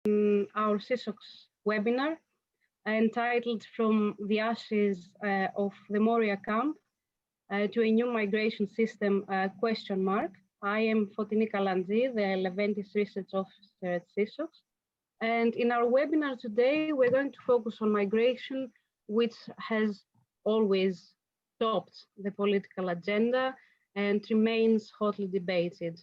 our CISOC's webinar entitled From the Ashes of the Moria Camp to a New Migration System ? I am Foteini Kalantzi, the Leventis Research Officer at CISOC. And in our webinar today, we're going to focus on migration, which has always topped the political agenda and remains hotly debated.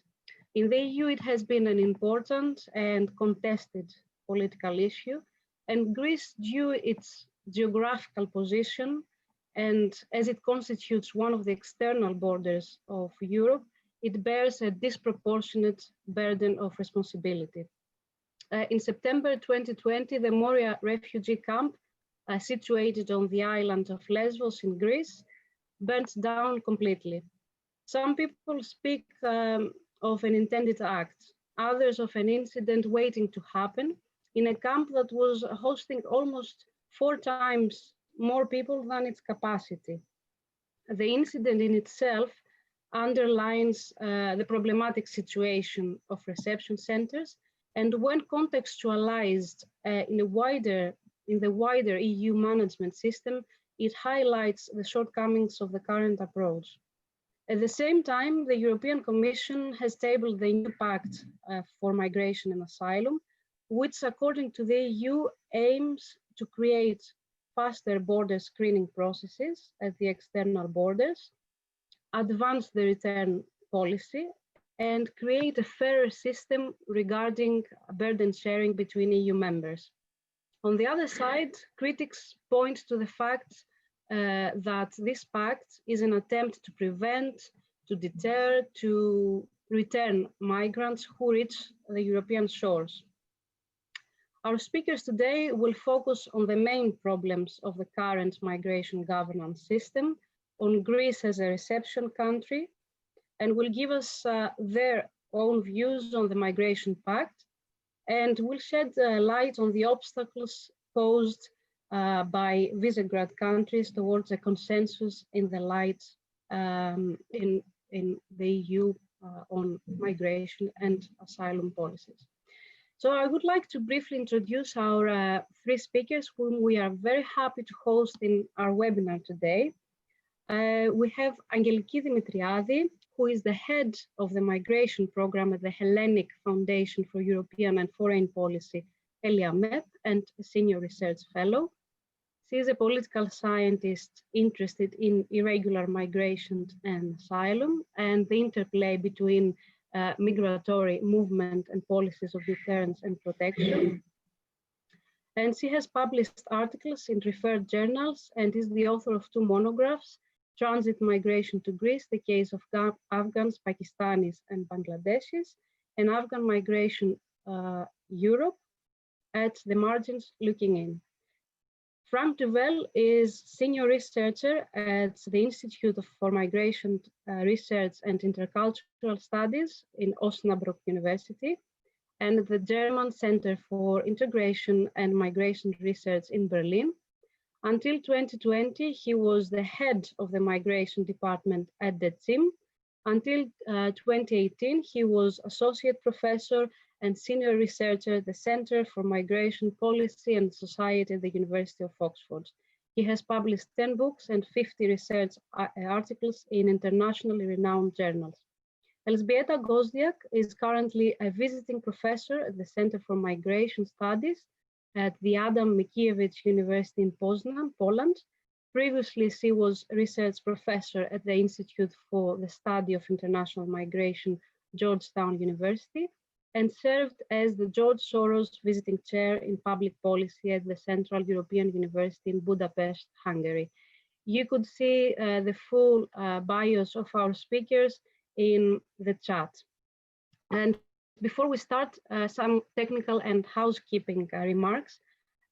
In the EU, it has been an important and contested political issue, and Greece, due its geographical position and as it constitutes one of the external borders of Europe, it bears a disproportionate burden of responsibility. In September 2020, the Moria refugee camp, situated on the island of Lesvos in Greece, burnt down completely. Some people speak of an intended act, others of an incident waiting to happen in a camp that was hosting almost 4 times more people than its capacity. The incident in itself underlines the problematic situation of reception centers, and when contextualized in the wider EU management system, it highlights the shortcomings of the current approach. At the same time, the European Commission has tabled the new Pact for Migration and Asylum, which, according to the EU, aims to create faster border screening processes at the external borders, advance the return policy, and create a fairer system regarding burden sharing between EU members. On the other side, critics point to the fact that this pact is an attempt to prevent, to deter, to return migrants who reach the European shores. Our speakers today will focus on the main problems of the current migration governance system, on Greece as a reception country, and will give us their own views on the Migration Pact, and will shed light on the obstacles posed by Visegrad countries towards a consensus in the light in the EU on migration and asylum policies. So I would like to briefly introduce our 3 speakers whom we are very happy to host in our webinar today. We have Angeliki Dimitriadi, who is the head of the migration program at the Hellenic Foundation for European and Foreign Policy, ELIAMEP, and a senior research fellow. She is a political scientist interested in irregular migration and asylum and the interplay between migratory movement and policies of deterrence and protection. And she has published articles in referred journals and is the author of 2 monographs, Transit Migration to Greece, the case of Afghans, Pakistanis, and Bangladeshis, and Afghan Migration Europe, at the margins looking in. Franck Düvell is senior researcher at the Institute for Migration Research and Intercultural Studies in Osnabrück University and the German Center for Integration and Migration Research in Berlin. Until 2020, he was the head of the migration department at the CIM. Until 2018, he was associate professor and senior researcher at the Center for Migration Policy and Society at the University of Oxford. He has published 10 books and 50 research articles in internationally renowned journals. Elźbieta Goździak is currently a visiting professor at the Center for Migration Studies at the Adam Mickiewicz University in Poznan, Poland. Previously, she was research professor at the Institute for the Study of International Migration, Georgetown University, and served as the George Soros Visiting Chair in Public Policy at the Central European University in Budapest, Hungary. You could see the full bios of our speakers in the chat. And before we start, some technical and housekeeping remarks.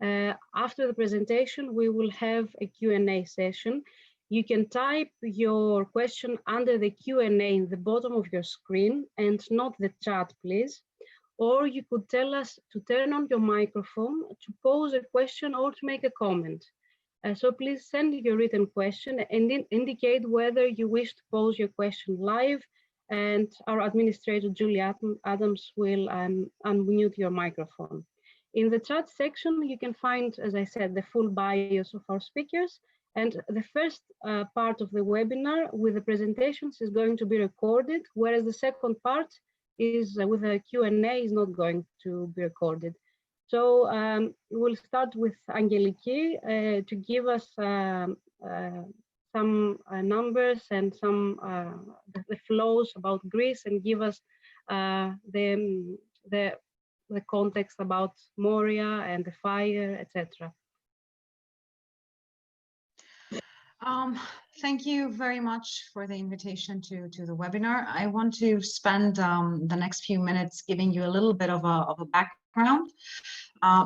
After the presentation, we will have a Q&A session. You can type your question under the Q&A in the bottom of your screen and not the chat, please. Or you could tell us to turn on your microphone to pose a question or to make a comment. So please send your written question and indicate whether you wish to pose your question live, and our administrator, Julie Adams, will unmute your microphone. In the chat section, you can find, as I said, the full bios of our speakers. And the first part of the webinar with the presentations is going to be recorded, whereas the second part is with a Q&A is not going to be recorded. So we'll start with Angeliki to give us some numbers and some the flows about Greece, and give us the context about Moria and the fire, etc. Thank you very much for the invitation to the webinar. I want to spend the next few minutes giving you a little bit of a background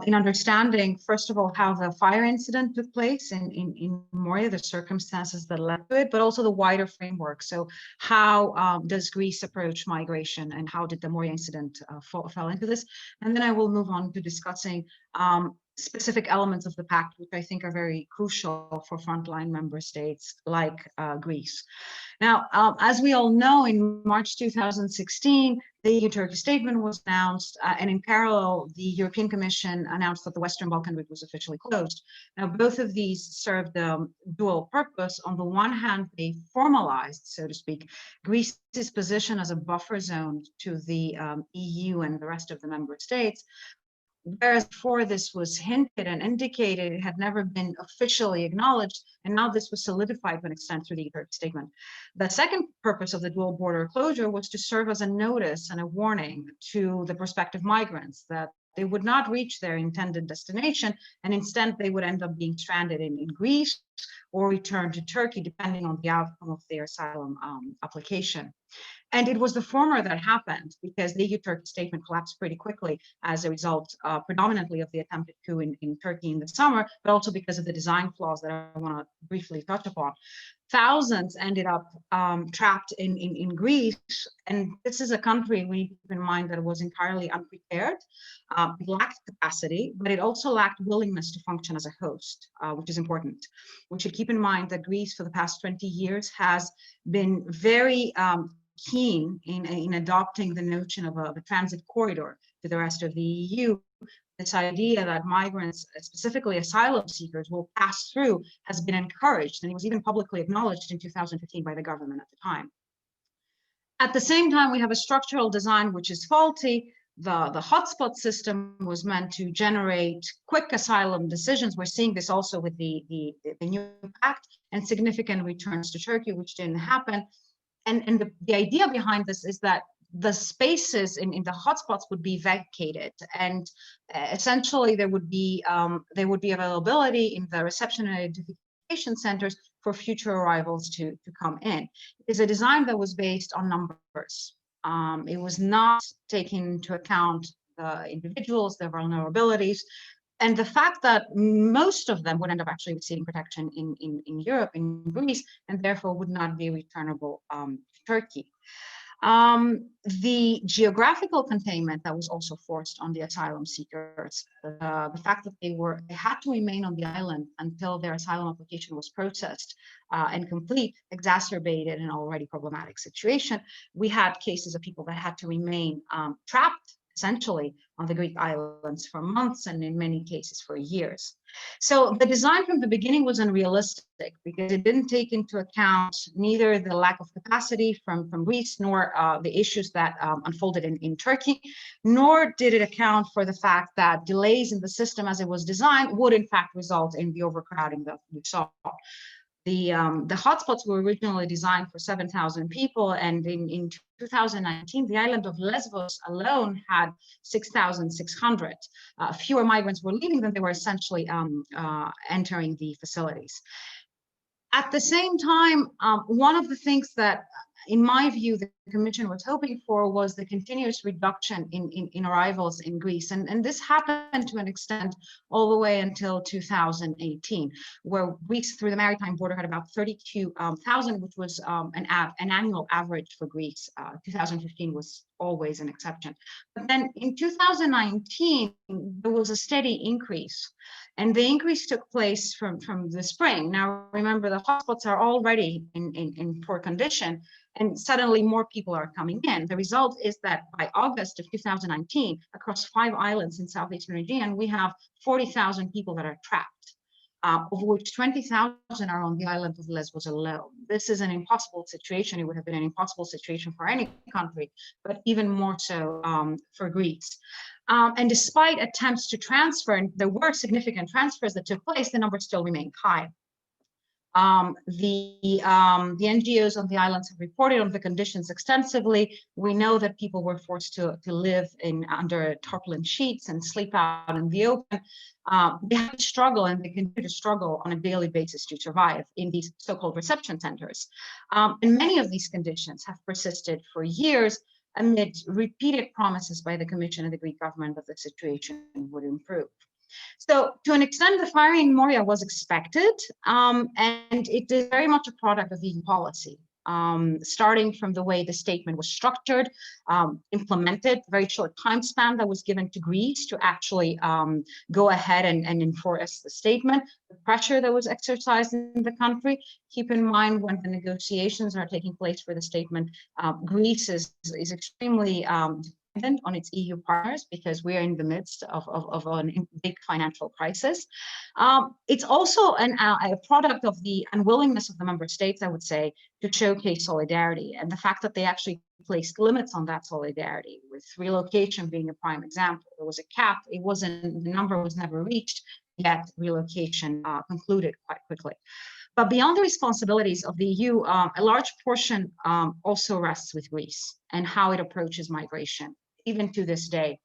in understanding, first of all, how the fire incident took place in Moria, the circumstances that led to it, but also the wider framework. So how does Greece approach migration, and how did the Moria incident fall into this? And then I will move on to discussing specific elements of the pact, which I think are very crucial for frontline member states like Greece. Now, as we all know, in March 2016, the EU-Turkey statement was announced, and in parallel, the European Commission announced that the Western Balkan route was officially closed. Now, both of these served a dual purpose. On the one hand, they formalized, so to speak, Greece's position as a buffer zone to the EU and the rest of the member states. Whereas before this was hinted and indicated, it had never been officially acknowledged, and now this was solidified to an extent through the EU-Turkey statement. The second purpose of the dual border closure was to serve as a notice and a warning to the prospective migrants that they would not reach their intended destination, and instead they would end up being stranded in Greece or returned to Turkey, depending on the outcome of their asylum application. And it was the former that happened, because the EU-Turkey statement collapsed pretty quickly as a result predominantly of the attempted coup in Turkey in the summer, but also because of the design flaws that I want to briefly touch upon. Thousands ended up trapped in Greece, and this is a country, we need to keep in mind, that was entirely unprepared. It lacked capacity, but it also lacked willingness to function as a host, which is important. We should keep in mind that Greece for the past 20 years has been very keen in adopting the notion of a transit corridor to the rest of the EU. This idea that migrants, specifically asylum seekers, will pass through has been encouraged, and it was even publicly acknowledged in 2015 by the government at the time. At the same time, we have a structural design which is faulty. The hotspot system was meant to generate quick asylum decisions. We're seeing this also with the new Pact, and significant returns to Turkey, which didn't happen. And the idea behind this is that the spaces in the hotspots would be vacated, and essentially there would be availability in the reception and identification centers for future arrivals to come in. It's a design that was based on numbers. It was not taking into account the individuals, their vulnerabilities, and the fact that most of them would end up actually receiving protection in Europe, in Greece, and therefore would not be returnable to Turkey. The geographical containment that was also forced on the asylum seekers, the fact that they had to remain on the island until their asylum application was processed and complete, exacerbated an already problematic situation. We had cases of people that had to remain trapped, essentially, on the Greek islands for months, and in many cases for years. So the design from the beginning was unrealistic, because it didn't take into account neither the lack of capacity from Greece, nor the issues that unfolded in Turkey, nor did it account for the fact that delays in the system as it was designed would in fact result in the overcrowding that we saw. The hotspots were originally designed for 7,000 people, and in 2019, the island of Lesvos alone had 6,600. Fewer migrants were leaving than they were essentially entering the facilities. At the same time, one of the things that, in my view, the Commission was hoping for was the continuous reduction in arrivals in Greece. And this happened to an extent all the way until 2018, where Greece through the maritime border had about 32,000, which was an annual average for Greece. 2015 was always an exception. But then in 2019, there was a steady increase. And the increase took place from the spring. Now, remember, the hotspots are already in poor condition, and suddenly more people are coming in. The result is that by August of 2019, across 5 islands in Southeastern Aegean, we have 40,000 people that are trapped, of which 20,000 are on the island of Lesvos alone. This is an impossible situation. It would have been an impossible situation for any country, but even more so for Greece. And despite attempts to transfer, and there were significant transfers that took place, the numbers still remain high. The NGOs on the islands have reported on the conditions extensively. We know that people were forced to live under tarpaulin sheets and sleep out in the open. They have to struggle, and they continue to struggle on a daily basis to survive in these so-called reception centers. And many of these conditions have persisted for years amid repeated promises by the Commission and the Greek government that the situation would improve. So to an extent, the firing in Moria was expected, and it is very much a product of EU policy, starting from the way the statement was structured, implemented, very short time span that was given to Greece to actually go ahead and enforce the statement, the pressure that was exercised in the country. Keep in mind, when the negotiations are taking place for the statement, Greece is extremely on its EU partners, because we are in the midst of a big financial crisis. It's also a product of the unwillingness of the member states, I would say, to showcase solidarity, and the fact that they actually placed limits on that solidarity, with relocation being a prime example. There was a cap, the number was never reached, yet relocation concluded quite quickly. But beyond the responsibilities of the EU, a large portion also rests with Greece and how it approaches migration, even to this day.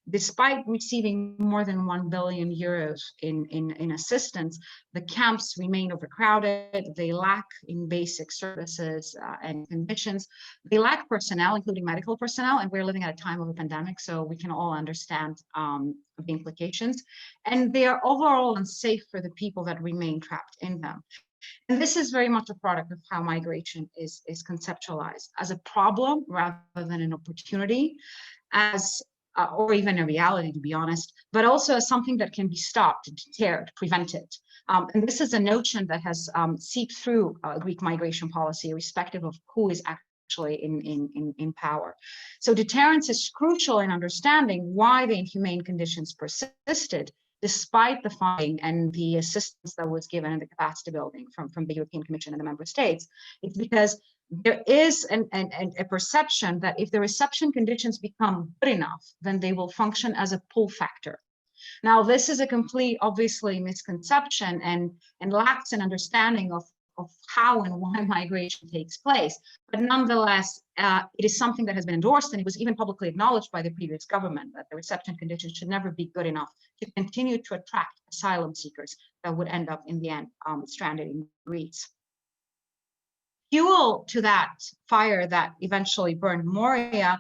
Despite receiving more than 1 billion euros in assistance, the camps remain overcrowded. They lack in basic services and conditions. They lack personnel, including medical personnel, and we're living at a time of a pandemic, so we can all understand the implications. And they are overall unsafe for the people that remain trapped in them. And this is very much a product of how migration is conceptualized, as a problem rather than an opportunity, or even a reality, to be honest, but also as something that can be stopped, deterred, prevented. And this is a notion that has seeped through Greek migration policy, irrespective of who is actually in power. So deterrence is crucial in understanding why the inhumane conditions persisted, despite the funding and the assistance that was given in the capacity building from the European Commission and the member states. It's because there is a perception that if the reception conditions become good enough, then they will function as a pull factor. Now, this is a complete, obviously, misconception and lacks an understanding of how and why migration takes place. But nonetheless, it is something that has been endorsed, and it was even publicly acknowledged by the previous government that the reception conditions should never be good enough to continue to attract asylum seekers that would end up in the end stranded in Greece. Fuel to that fire that eventually burned Moria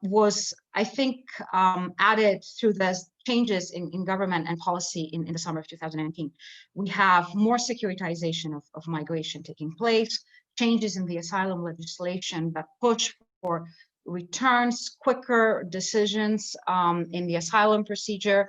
was, I think, added through the changes in government and policy in the summer of 2019. We have more securitization of migration taking place, changes in the asylum legislation that push for returns, quicker decisions in the asylum procedure,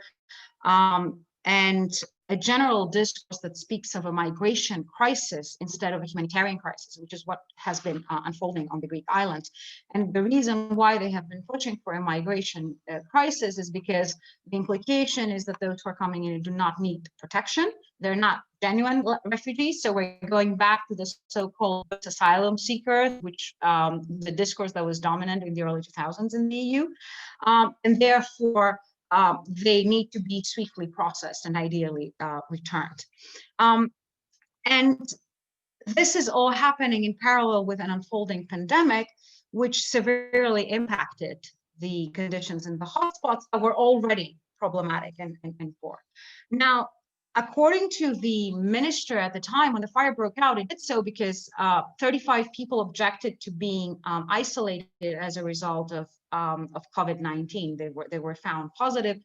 and a general discourse that speaks of a migration crisis instead of a humanitarian crisis, which is what has been unfolding on the Greek islands. And the reason why they have been pushing for a migration crisis is because the implication is that those who are coming in do not need protection. They're not genuine refugees. So we're going back to the so-called asylum seekers, which the discourse that was dominant in the early 2000s in the EU. And therefore, they need to be swiftly processed and ideally returned. And this is all happening in parallel with an unfolding pandemic, which severely impacted the conditions in the hotspots that were already problematic and poor. Now, according to the minister at the time when the fire broke out, it did so because 35 people objected to being isolated as a result of COVID-19. They were found positive,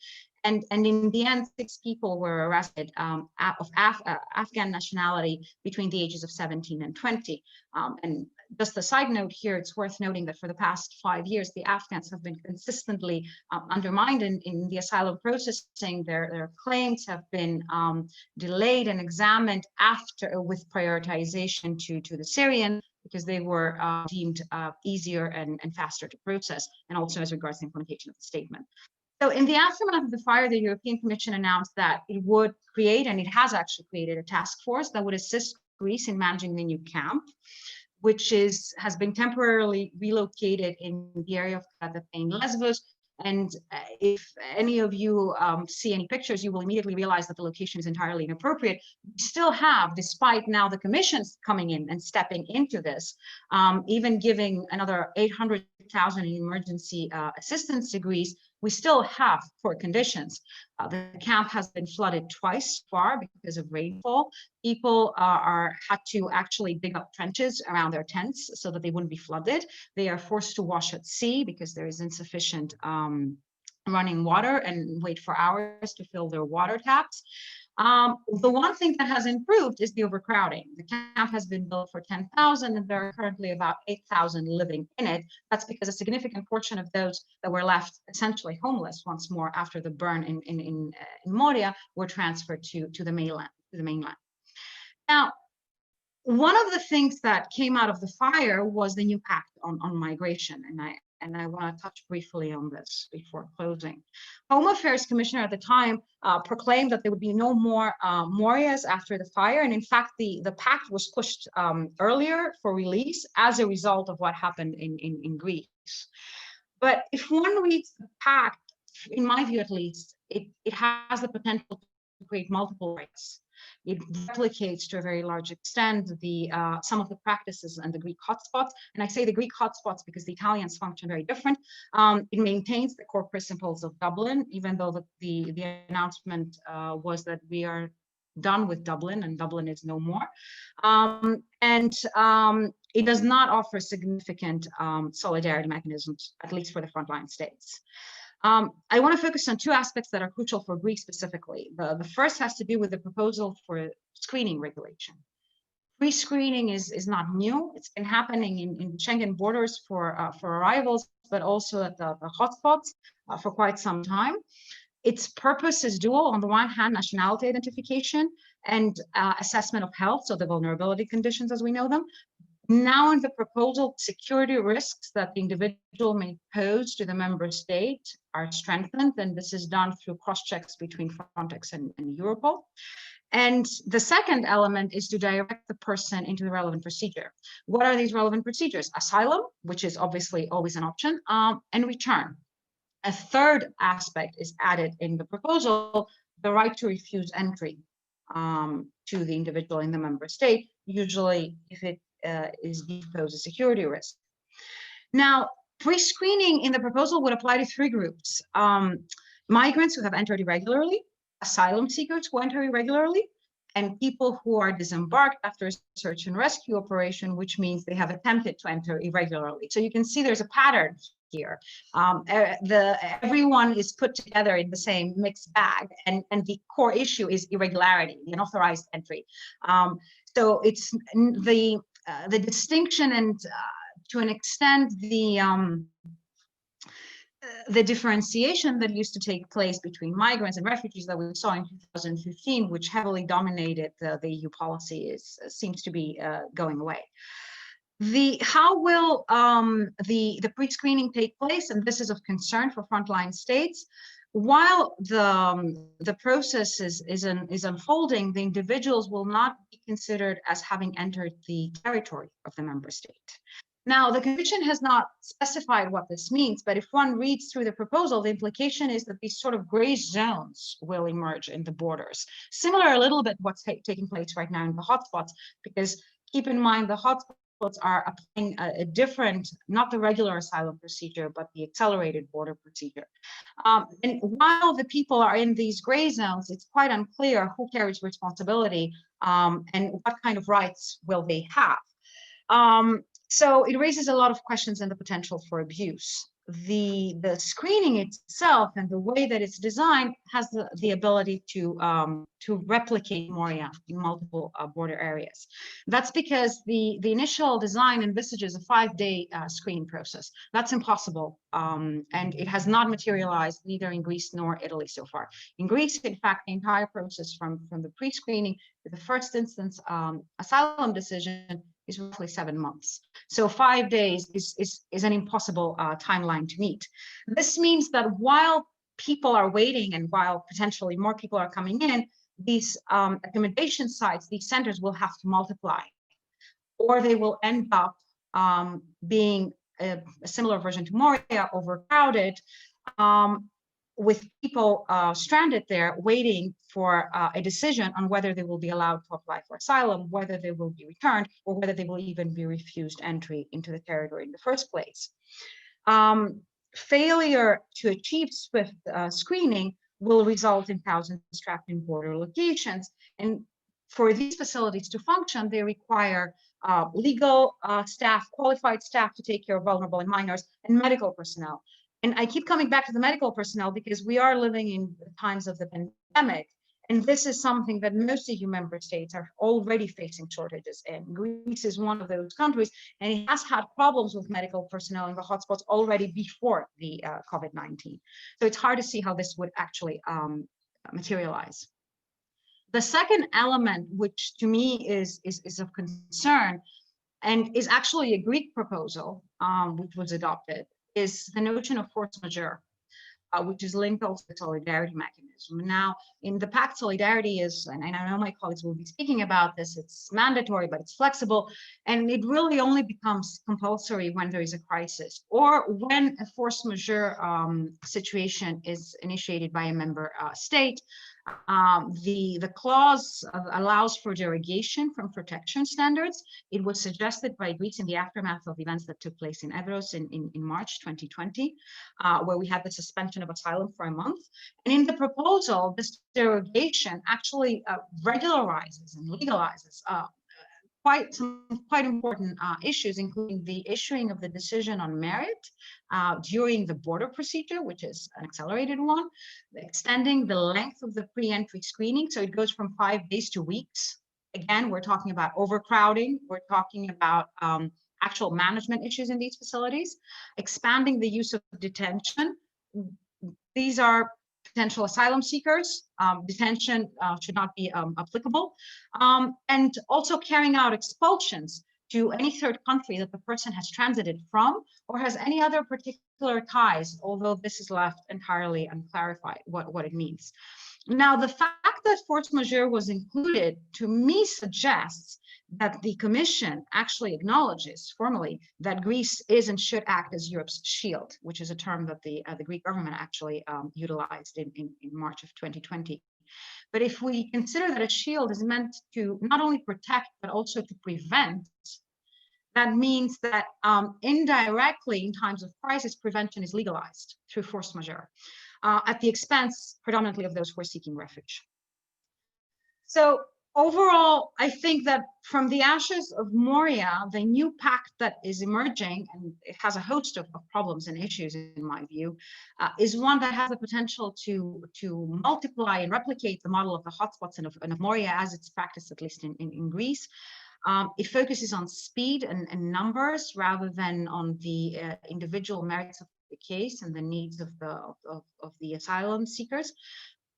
and in the end, 6 people were arrested of Afghan nationality between the ages of 17 and 20. And just a side note here, it's worth noting that for the past 5 years, the Afghans have been consistently undermined in the asylum processing. Their claims have been delayed and examined after with prioritization to the Syrian, because they were deemed easier and faster to process, and also as regards the implementation of the statement. So in the aftermath of the fire, the European Commission announced that it would create, and it has actually created, a task force that would assist Greece in managing the new camp, which has been temporarily relocated in the area of Lesvos. And if any of you see any pictures, you will immediately realize that the location is entirely inappropriate. We still have, despite now the commissions coming in and stepping into this, even giving another 800,000 in emergency assistance to Greece, we still have poor conditions. The camp has been flooded twice far because of rainfall. People had to actually dig up trenches around their tents so that they wouldn't be flooded. They are forced to wash at sea because there is insufficient running water and wait for hours to fill their water taps. The one thing that has improved is the overcrowding. The camp has been built for 10,000 and there are currently about 8,000 living in it. That's because a significant portion of those that were left essentially homeless once more after the burn in Moria were transferred to the mainland. Now, one of the things that came out of the fire was the new pact on migration, and I want to touch briefly on this before closing. Home Affairs Commissioner at the time proclaimed that there would be no more Morias after the fire, and in fact the pact was pushed earlier for release as a result of what happened in Greece. But if one reads the pact, in my view at least, it has the potential to create multiple rights. It replicates to a very large extent some of the practices and the Greek hotspots. And I say the Greek hotspots because the Italians function very different. It maintains the core principles of Dublin, even though the announcement was that we are done with Dublin and Dublin is no more. It does not offer significant solidarity mechanisms, at least for the frontline states. I want to focus on two aspects that are crucial for Greece specifically. The first has to do with the proposal for screening regulation. Pre-screening is not new. It's been happening in Schengen borders for arrivals, but also at the hotspots for quite some time. Its purpose is dual. On the one hand, nationality identification and assessment of health, so the vulnerability conditions as we know them. Now in the proposal, security risks that the individual may pose to the member state are strengthened, and this is done through cross-checks between Frontex and Europol. And the second element is to direct the person into the relevant procedure. What are these relevant procedures? Asylum, which is obviously always an option, and return. A third aspect is added in the proposal, the right to refuse entry to the individual in the member state, usually if it is deemed to pose a security risk. Now, pre-screening in the proposal would apply to three groups: migrants who have entered irregularly, asylum seekers who enter irregularly, and people who are disembarked after a search and rescue operation, which means they have attempted to enter irregularly. So you can see there's a pattern here. Everyone is put together in the same mixed bag, and the core issue is irregularity, the unauthorized entry. So it's the distinction and to an extent the differentiation that used to take place between migrants and refugees that we saw in 2015, which heavily dominated the EU policy, seems to be going away. How will the pre-screening take place? And this is of concern for frontline states. While the process is unfolding, the individuals will not be considered as having entered the territory of the member state. Now, the Commission has not specified what this means, but if one reads through the proposal, the implication is that these sort of gray zones will emerge in the borders. Similar a little bit what's taking place right now in the hotspots, because keep in mind the hotspots are applying a different, not the regular asylum procedure, but the accelerated border procedure. And while the people are in these gray zones, it's quite unclear who carries responsibility and what kind of rights will they have. So it raises a lot of questions and the potential for abuse. the screening itself and the way that it's designed has the ability to replicate Moria in multiple border areas. That's because the initial design envisages a 5-day screening process. That's impossible, and it has not materialized neither in Greece nor Italy so far. In Greece, in fact, the entire process from the pre-screening to the first instance asylum decision is roughly 7 months. So 5 days is an impossible timeline to meet. This means that while people are waiting and while potentially more people are coming in, these accommodation sites, these centers will have to multiply, or they will end up being a similar version to Moria, overcrowded, with people stranded there waiting for a decision on whether they will be allowed to apply for asylum, whether they will be returned, or whether they will even be refused entry into the territory in the first place. Failure to achieve swift screening will result in thousands trapped in border locations. And for these facilities to function, they require legal staff, qualified staff to take care of vulnerable and minors, and medical personnel. And I keep coming back to the medical personnel because we are living in times of the pandemic. And this is something that most EU member states are already facing shortages in. Greece is one of those countries, and it has had problems with medical personnel in the hotspots already before the COVID-19. So it's hard to see how this would actually materialize. The second element, which to me is of concern, and is actually a Greek proposal, which was adopted, is the notion of force majeure, which is linked also to the solidarity mechanism. Now, in the Pact, solidarity is, and I know my colleagues will be speaking about this, it's mandatory, but it's flexible, and it really only becomes compulsory when there is a crisis, or when a force majeure situation is initiated by a member state. The clause allows for derogation from protection standards. It was suggested by Greece in the aftermath of events that took place in Evros in March 2020, where we had the suspension of asylum for a month. And in the proposal, this derogation actually regularizes and legalizes quite important issues, including the issuing of the decision on merit during the border procedure, which is an accelerated one, extending the length of the pre-entry screening. So it goes from 5 days to weeks. Again, we're talking about overcrowding. We're talking about actual management issues in these facilities, expanding the use of detention. These are potential asylum seekers. Detention should not be applicable. And also carrying out expulsions to any third country that the person has transited from or has any other particular ties, although this is left entirely unclarified what it means. Now, the fact that force majeure was included to me suggests that the Commission actually acknowledges formally that Greece is and should act as Europe's shield, which is a term that the Greek government actually utilized in March of 2020. But if we consider that a shield is meant to not only protect, but also to prevent, that means that indirectly in times of crisis, prevention is legalized through force majeure at the expense predominantly of those who are seeking refuge. So overall, I think that from the ashes of Moria, the new pact that is emerging, and it has a host of problems and issues in my view, is one that has the potential to multiply and replicate the model of the hotspots and of Moria as it's practiced, at least in Greece. It focuses on speed and numbers rather than on the individual merits of the case and the needs of the asylum seekers.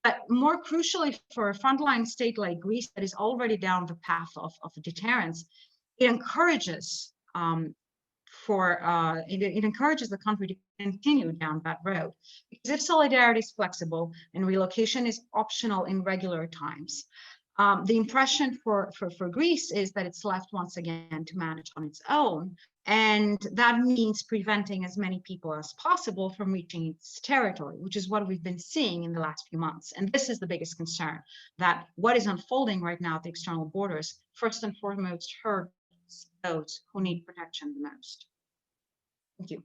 But more crucially, for a frontline state like Greece that is already down the path of deterrence, it encourages it encourages the country to continue down that road. Because if solidarity is flexible and relocation is optional in regular times, the impression for Greece is that it's left once again to manage on its own. And that means preventing as many people as possible from reaching its territory, which is what we've been seeing in the last few months. And this is the biggest concern, that what is unfolding right now at the external borders, first and foremost, hurts those who need protection the most. Thank you.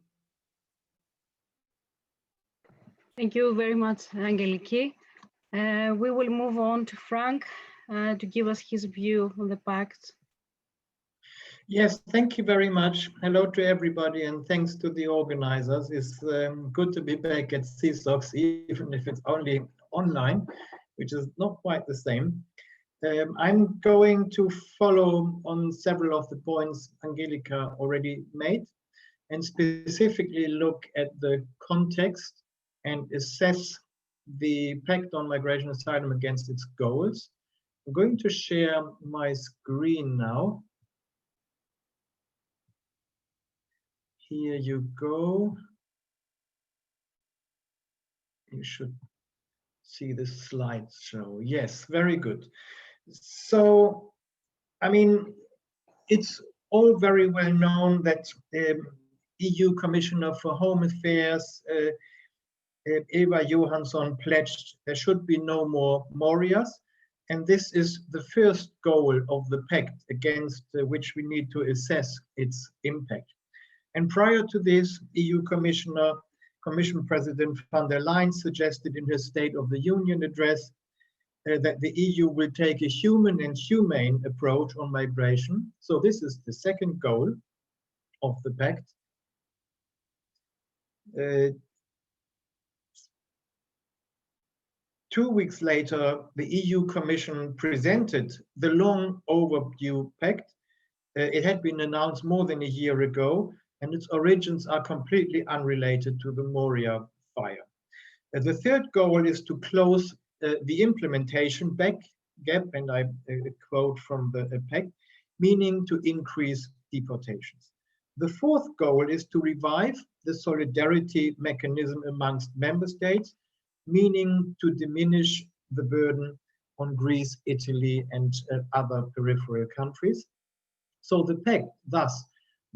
Thank you very much, Angeliki. We will move on to Franck to give us his view on the Pact. Yes, thank you very much. Hello to everybody, and thanks to the organizers. It's good to be back at CSOX, even if it's only online, which is not quite the same. I'm going to follow on several of the points Angelika already made, and specifically look at the context and assess the Pact on Migration and Asylum against its goals. I'm going to share my screen now. Here you go. You should see the slideshow. Yes, very good. So, I mean, it's all very well known that EU Commissioner for Home Affairs, Ylva Johansson, pledged there should be no more Morias. And this is the first goal of the Pact against which we need to assess its impact. And prior to this, EU Commission President von der Leyen suggested in her State of the Union address that the EU will take a human and humane approach on migration. So this is the second goal of the Pact. 2 weeks later, the EU Commission presented the long overdue Pact. It had been announced more than a year ago, and its origins are completely unrelated to the Moria fire. The third goal is to close the implementation gap, and I quote from the Pact, meaning to increase deportations. The fourth goal is to revive the solidarity mechanism amongst member states, meaning to diminish the burden on Greece, Italy, and other peripheral countries. So the Pact thus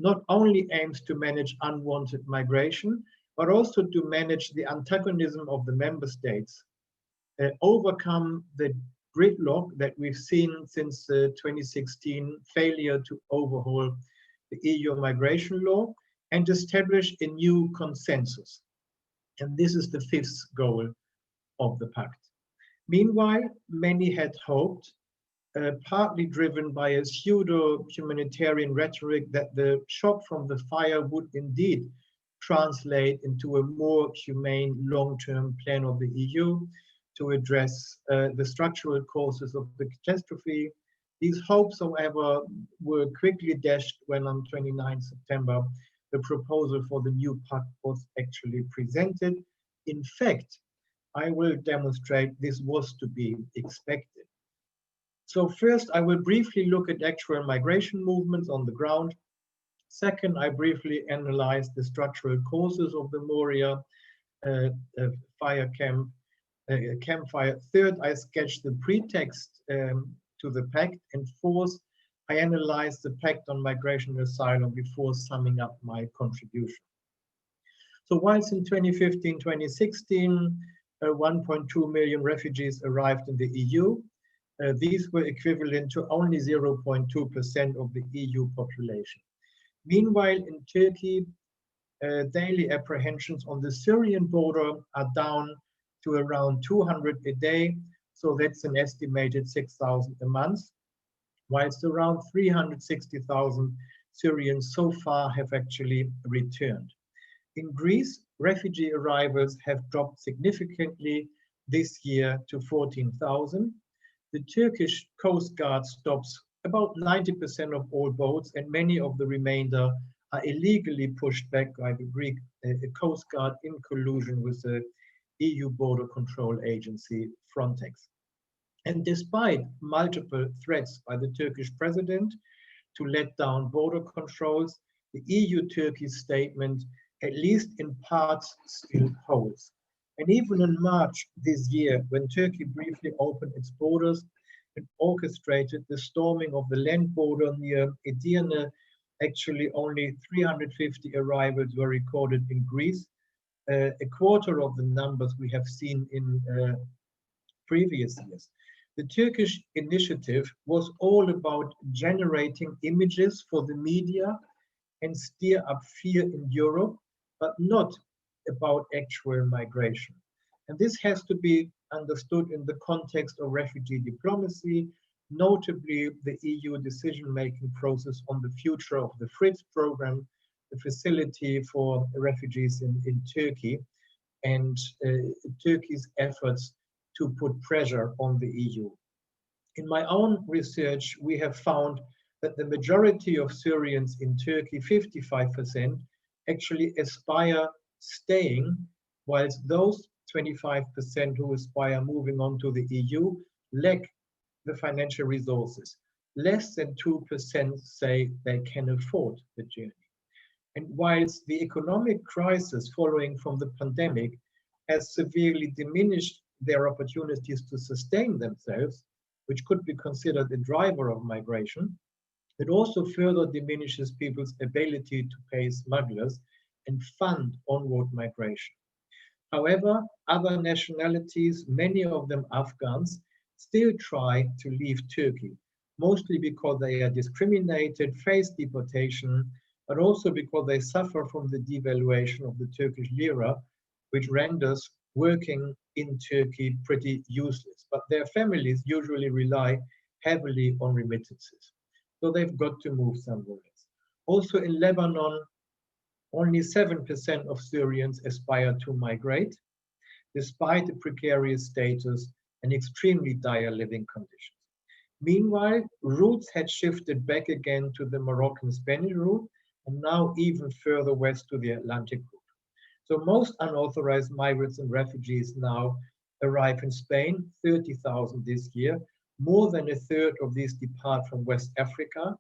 not only aims to manage unwanted migration, but also to manage the antagonism of the member states, overcome the gridlock that we've seen since 2016 failure to overhaul the EU migration law, and establish a new consensus. And this is the fifth goal of the Pact. Meanwhile, many had hoped, partly driven by a pseudo-humanitarian rhetoric, that the shock from the fire would indeed translate into a more humane long-term plan of the EU to address the structural causes of the catastrophe. These hopes, however, were quickly dashed when on 29 September, the proposal for the new Pact was actually presented. In fact, I will demonstrate this was to be expected. So first, I will briefly look at actual migration movements on the ground. Second, I briefly analyze the structural causes of the Moria campfire. Third, I sketch the pretext to the Pact. And fourth, I analyze the Pact on Migration and Asylum before summing up my contribution. So whilst in 2015-2016, 1.2 million refugees arrived in the EU, these were equivalent to only 0.2% of the EU population. Meanwhile, in Turkey, daily apprehensions on the Syrian border are down to around 200 a day, so that's an estimated 6,000 a month, whilst around 360,000 Syrians so far have actually returned. In Greece, refugee arrivals have dropped significantly this year to 14,000. The Turkish Coast Guard stops about 90% of all boats, and many of the remainder are illegally pushed back by the Greek Coast Guard in collusion with the EU border control agency Frontex. And despite multiple threats by the Turkish president to let down border controls, the EU-Turkey statement, at least in parts, still holds. And even in March this year, when Turkey briefly opened its borders and orchestrated the storming of the land border near Edirne, actually only 350 arrivals were recorded in Greece, a quarter of the numbers we have seen in previous years. The Turkish initiative was all about generating images for the media and stir up fear in Europe, but not about actual migration. And this has to be understood in the context of refugee diplomacy, notably the EU decision-making process on the future of the FRITZ program, the facility for refugees in Turkey, and Turkey's efforts to put pressure on the EU. In my own research, we have found that the majority of Syrians in Turkey, 55%, actually aspire staying, whilst those 25% who aspire moving on to the EU lack the financial resources. Less than 2% say they can afford the journey. And whilst the economic crisis following from the pandemic has severely diminished their opportunities to sustain themselves, which could be considered a driver of migration, it also further diminishes people's ability to pay smugglers and fund onward migration. However, other nationalities, many of them Afghans, still try to leave Turkey, mostly because they are discriminated, face deportation, but also because they suffer from the devaluation of the Turkish lira, which renders working in Turkey pretty useless. But their families usually rely heavily on remittances. So they've got to move somewhere else. Also in Lebanon, only 7% of Syrians aspire to migrate, despite the precarious status and extremely dire living conditions. Meanwhile, routes had shifted back again to the Moroccan-Spanish route, and now even further west to the Atlantic route. So most unauthorized migrants and refugees now arrive in Spain, 30,000 this year. More than a third of these depart from West Africa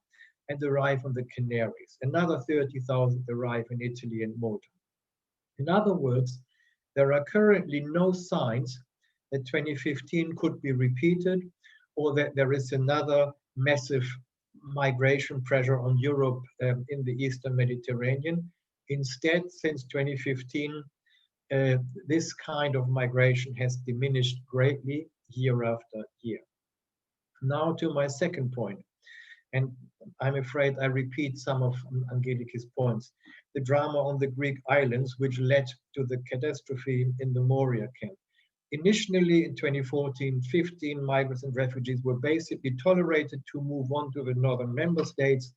and arrive on the Canaries. Another 30,000 arrive in Italy and Malta. In other words, there are currently no signs that 2015 could be repeated or that there is another massive migration pressure on Europe in the Eastern Mediterranean. Instead, since 2015, this kind of migration has diminished greatly year after year. Now to my second point, and I'm afraid I repeat some of Angeliki's points. The drama on the Greek islands, which led to the catastrophe in the Moria camp. Initially in 2014-15, migrants and refugees were basically tolerated to move on to the northern member states.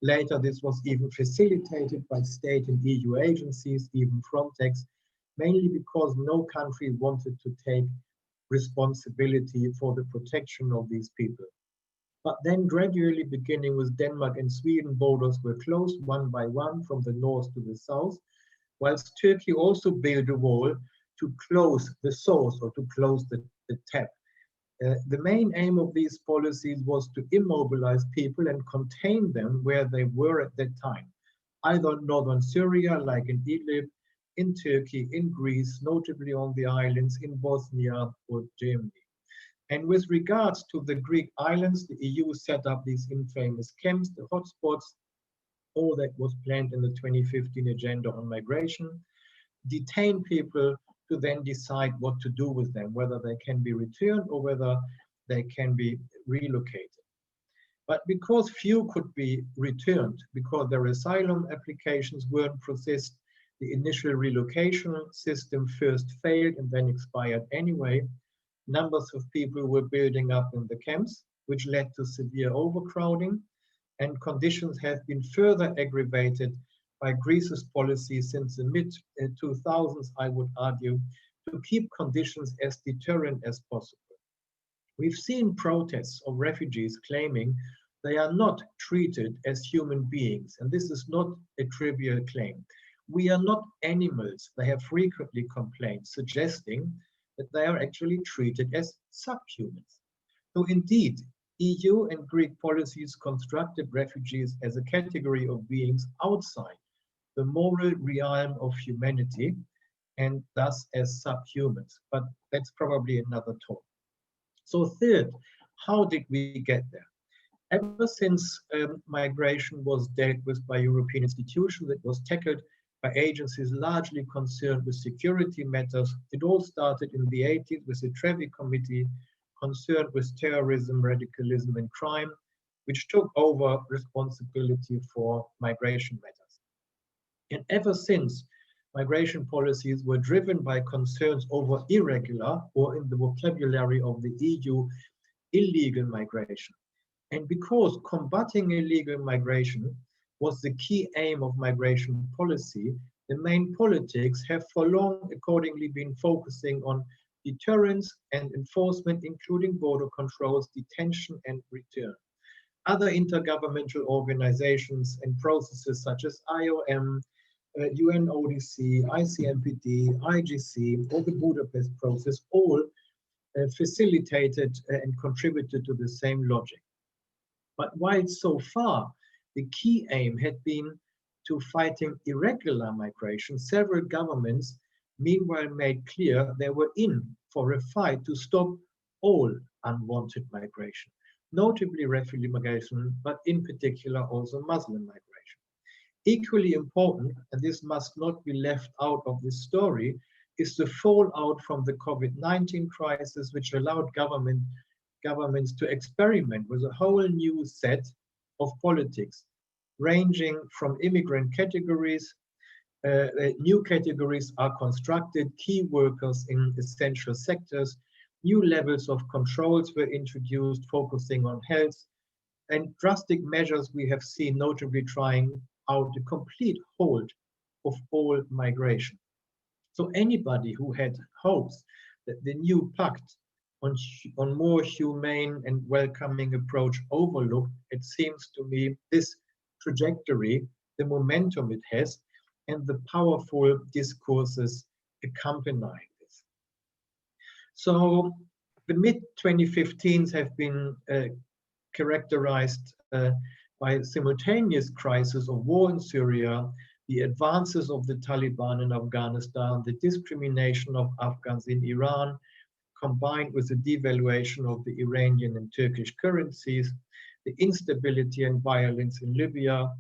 Later, this was even facilitated by state and EU agencies, even Frontex, mainly because no country wanted to take responsibility for the protection of these people. But then gradually, beginning with Denmark and Sweden, borders were closed one by one from the north to the south, whilst Turkey also built a wall to close the source or to close the tap. The main aim of these policies was to immobilize people and contain them where they were at that time, either northern Syria, like in Idlib, in Turkey, in Greece, notably on the islands, in Bosnia or Germany. And with regards to the Greek islands, the EU set up these infamous camps, the hotspots, all that was planned in the 2015 agenda on migration, detain people to then decide what to do with them, whether they can be returned or whether they can be relocated. But because few could be returned, because their asylum applications weren't processed, the initial relocation system first failed and then expired anyway, numbers of people were building up in the camps, which led to severe overcrowding, and conditions have been further aggravated by Greece's policy since the mid-2000s, I would argue, to keep conditions as deterrent as possible. We've seen protests of refugees claiming they are not treated as human beings, and this is not a trivial claim. We are not animals, they have frequently complained, suggesting that they are actually treated as subhumans. So indeed, EU and Greek policies constructed refugees as a category of beings outside the moral realm of humanity, and thus as subhumans. But that's probably another talk. So third, how did we get there? Ever since migration was dealt with by European institutions, it was tackled by agencies largely concerned with security matters. It all started in the 80s with the Trevi Committee concerned with terrorism, radicalism, and crime, which took over responsibility for migration matters. And ever since, migration policies were driven by concerns over irregular, or in the vocabulary of the EU, illegal migration. And because combating illegal migration was the key aim of migration policy, the main politics have for long accordingly been focusing on deterrence and enforcement, including border controls, detention and return. Other intergovernmental organizations and processes such as IOM, UNODC, ICMPD, IGC, or the Budapest process all facilitated and contributed to the same logic. But while so far the key aim had been to fighting irregular migration, several governments meanwhile made clear they were in for a fight to stop all unwanted migration, notably refugee migration, but in particular also Muslim migration. Equally important, and this must not be left out of this story, is the fallout from the COVID-19 crisis, which allowed governments to experiment with a whole new set of politics, ranging from immigrant categories. New categories are constructed, key workers in essential sectors, new levels of controls were introduced focusing on health, and drastic measures we have seen, notably trying out a complete hold of all migration. So anybody who had hopes that the new pact on more humane and welcoming approach overlooked, it seems to me, this trajectory, the momentum it has, and the powerful discourses accompanying this. So the mid-2015s have been characterized by a simultaneous crisis of war in Syria, the advances of the Taliban in Afghanistan, the discrimination of Afghans in Iran, combined with the devaluation of the Iranian and Turkish currencies, the instability and violence in Libya,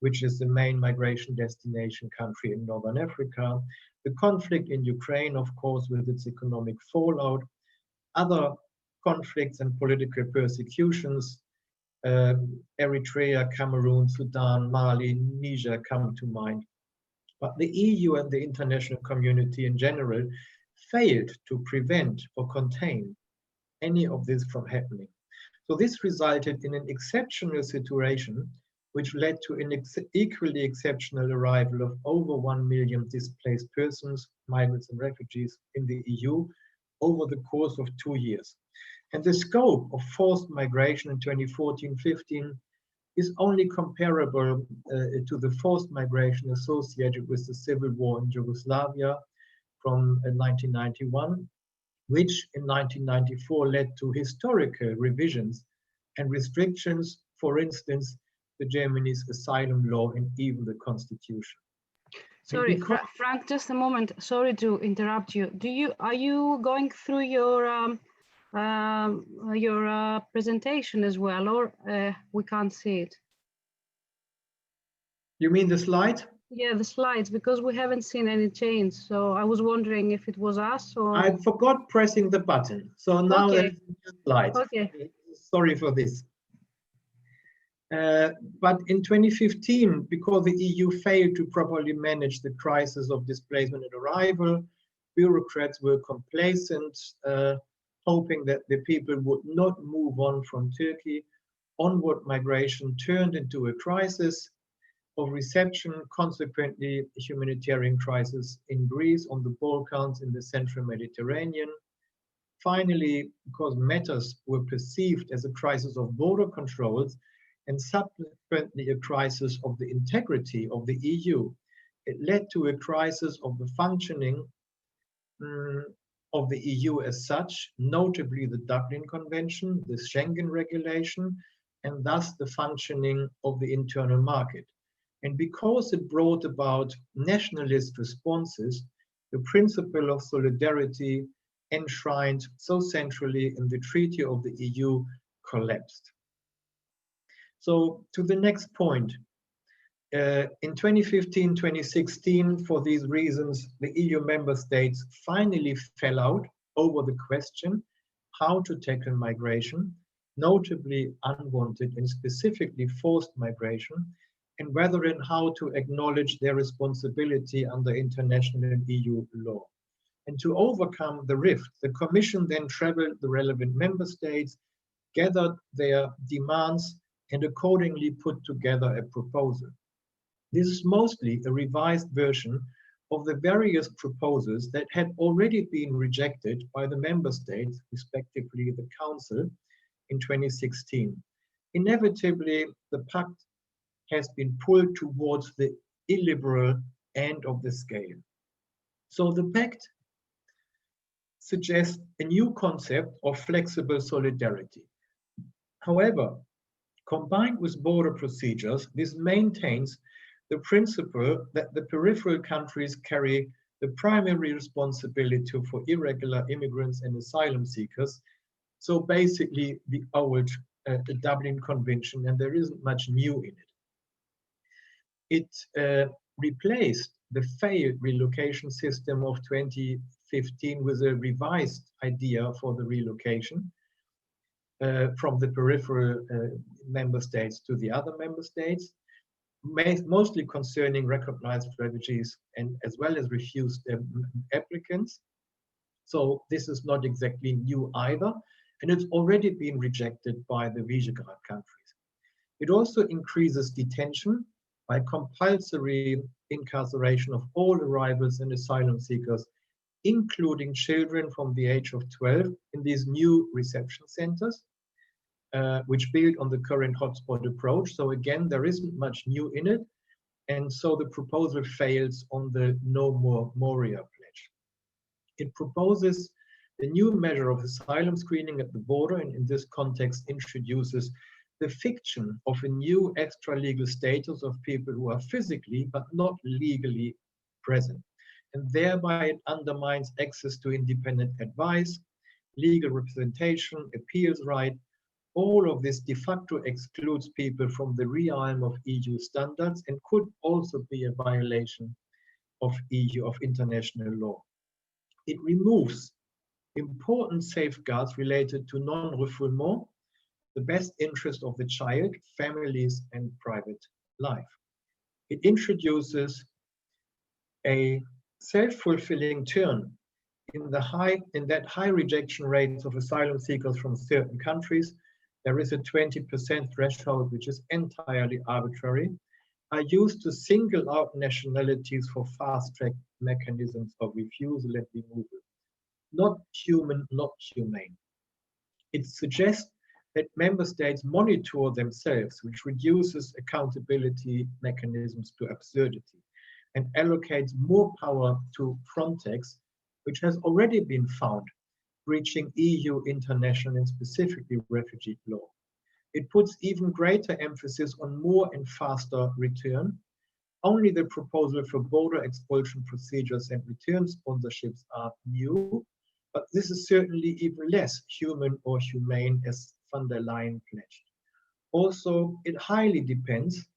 which is the main migration destination country in Northern Africa, the conflict in Ukraine, of course, with its economic fallout, other conflicts and political persecutions, Eritrea, Cameroon, Sudan, Mali, Niger come to mind. But the EU and the international community in general failed to prevent or contain any of this from happening. So this resulted in an exceptional situation which led to an equally exceptional arrival of over 1 million displaced persons, migrants and refugees in the EU over the course of 2 years. And the scope of forced migration in 2014-15 is only comparable to the forced migration associated with the civil war in Yugoslavia from 1991, which in 1994 led to historical revisions and restrictions, for instance, the Germany's asylum law and even the constitution. Sorry, Frank, just a moment. Sorry to interrupt you. Are you going through your presentation as well, or we can't see it? You mean the slide? Yeah, the slides, because we haven't seen any change. So I was wondering if it was us or... I forgot pressing the button. So now Okay. the slide. Okay. Sorry for this. But in 2015, because the EU failed to properly manage the crisis of displacement and arrival, bureaucrats were complacent, hoping that the people would not move on from Turkey. Onward migration turned into a crisis of reception, consequently a humanitarian crisis in Greece, on the Balkans, in the central Mediterranean. Finally, because matters were perceived as a crisis of border controls and subsequently a crisis of the integrity of the EU, it led to a crisis of the functioning of the EU as such, notably the Dublin Convention, the Schengen regulation, and thus the functioning of the internal market. And because it brought about nationalist responses, the principle of solidarity enshrined so centrally in the Treaty of the EU collapsed. So to the next point, in 2015-2016, for these reasons, the EU member states finally fell out over the question how to tackle migration, notably unwanted and specifically forced migration, and whether and how to acknowledge their responsibility under international and EU law. And to overcome the rift, the Commission then traveled the relevant member states gathered their demands, and accordingly put together a proposal. This is mostly a revised version of the various proposals that had already been rejected by the member states, respectively the Council, in 2016. Inevitably, the Pact has been pulled towards the illiberal end of the scale. So the Pact suggests a new concept of flexible solidarity. However, combined with border procedures, this maintains the principle that the peripheral countries carry the primary responsibility for irregular immigrants and asylum seekers. So basically the old the Dublin Convention, and there isn't much new in it. It replaced the failed relocation system of 2015 with a revised idea for the relocation from the peripheral member states to the other member states, mostly concerning recognized refugees and as well as refused applicants. So this is not exactly new either, and it's already been rejected by the Visegrad countries. It also increases detention by compulsory incarceration of all arrivals and asylum seekers, including children from the age of 12 in these new reception centers, which build on the current hotspot approach. So again, there isn't much new in it. And so the proposal fails on the No More Moria pledge. It proposes a new measure of asylum screening at the border, and in this context introduces the fiction of a new extra-legal status of people who are physically but not legally present. And thereby it undermines access to independent advice, legal representation, appeals right. All of this de facto excludes people from the realm of EU standards and could also be a violation of international law. It removes important safeguards related to non-refoulement, the best interest of the child, families, and private life. It introduces a self-fulfilling turn in that high rejection rates of asylum seekers from certain countries. There is a 20% threshold, which is entirely arbitrary, are used to single out nationalities for fast-track mechanisms of refusal and removal. Not human, not humane. It suggests that member states monitor themselves, which reduces accountability mechanisms to absurdity, and allocates more power to Frontex, which has already been found breaching EU international and specifically refugee law. It puts even greater emphasis on more and faster return. Only the proposal for border expulsion procedures and return sponsorships are new, but this is certainly even less human or humane as von der Leyen pledged. Also, it highly depends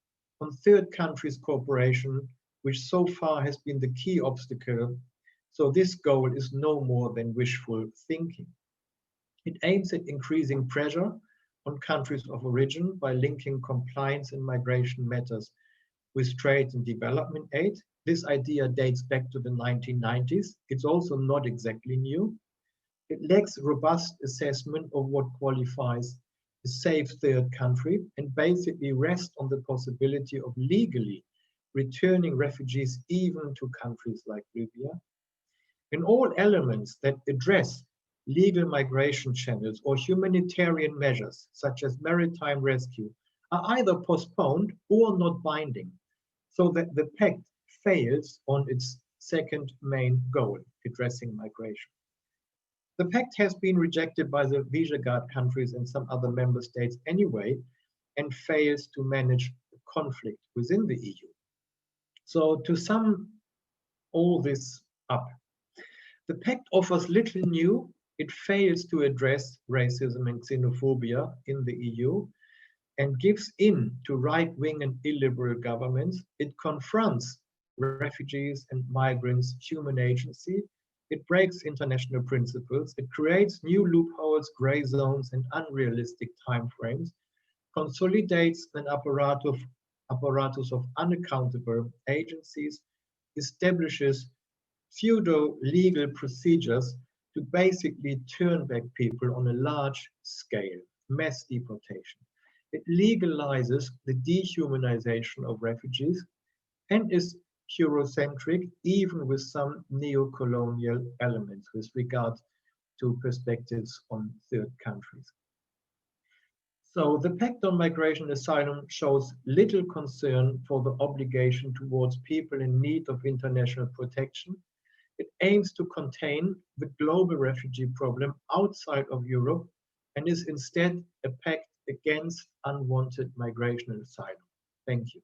on third countries' cooperation, which so far has been the key obstacle. So this goal is no more than wishful thinking. It aims at increasing pressure on countries of origin by linking compliance and migration matters with trade and development aid. This idea dates back to the 1990s. It's also not exactly new. It lacks robust assessment of what qualifies a safe third country and basically rests on the possibility of legally returning refugees even to countries like Libya. In all elements that address legal migration channels or humanitarian measures, such as maritime rescue, are either postponed or not binding, so that the Pact fails on its second main goal, addressing migration. The Pact has been rejected by the Visegrad countries and some other member states anyway, and fails to manage the conflict within the EU. So to sum all this up, the Pact offers little new. It fails to address racism and xenophobia in the EU and gives in to right-wing and illiberal governments. It confronts refugees and migrants' human agency. It breaks international principles. It creates new loopholes, gray zones, and unrealistic timeframes, consolidates an apparatus of unaccountable agencies, establishes pseudo-legal procedures to basically turn back people on a large scale. mass deportation. It legalizes the dehumanization of refugees and is Eurocentric, even with some neo-colonial elements with regard to perspectives on third countries. So the Pact on Migration and Asylum shows little concern for the obligation towards people in need of international protection. It aims to contain the global refugee problem outside of Europe and is instead a pact against unwanted migration and asylum. Thank you.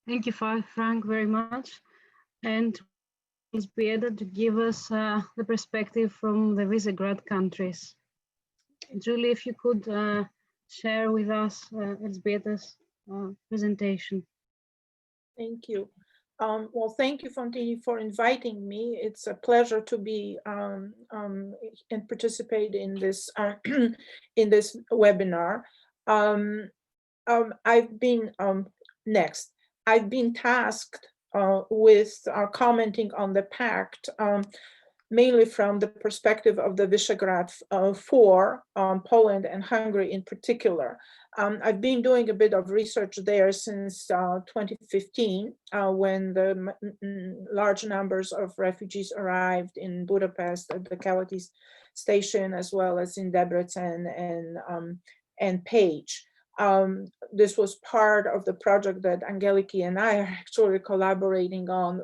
Thank you, Frank, very much. And Elźbieta to give us the perspective from the Visegrad countries. Julie, if you could share with us Elźbieta's presentation. Thank you. Well, thank you, Foteini, for inviting me. It's a pleasure to be and participate in this in this webinar. I've been next. I've been tasked with commenting on the pact, mainly from the perspective of the Visegrad 4, Poland and Hungary in particular. I've been doing a bit of research there since 2015, when the large numbers of refugees arrived in Budapest at the Kalantzi station, as well as in Debrecen and Page. This was part of the project that Angeliki and I are actually collaborating on,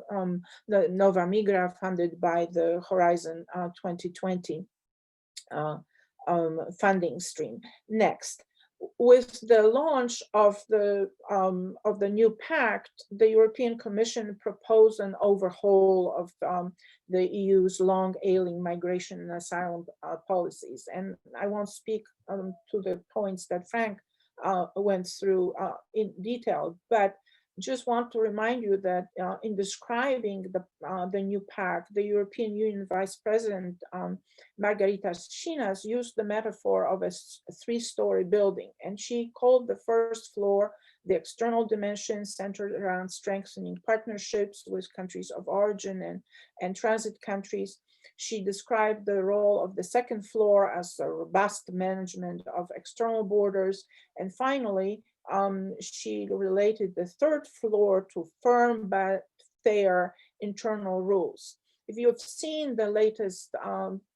the Nova Migra, funded by the Horizon 2020 funding stream. Next, with the launch of the new pact, the European Commission proposed an overhaul of the EU's long-ailing migration and asylum policies. And I won't speak to the points that Franck went through in detail, but just want to remind you that in describing the new pact, the European Union Vice President Margarita Schinas used the metaphor of a three-story building, and she called the first floor the external dimension centered around strengthening partnerships with countries of origin and transit countries. She described the role of the second floor as a robust management of external borders. And finally, she related the third floor to firm but fair internal rules. If you have seen the latest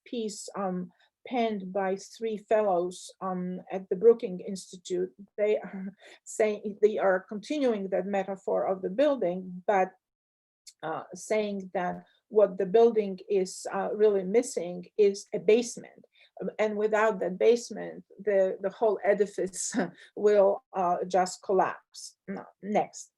piece penned by three fellows at the Brookings Institute, they are saying, they are continuing that metaphor of the building, but saying that what the building is really missing is a basement. And without that basement, the whole edifice will just collapse. Next.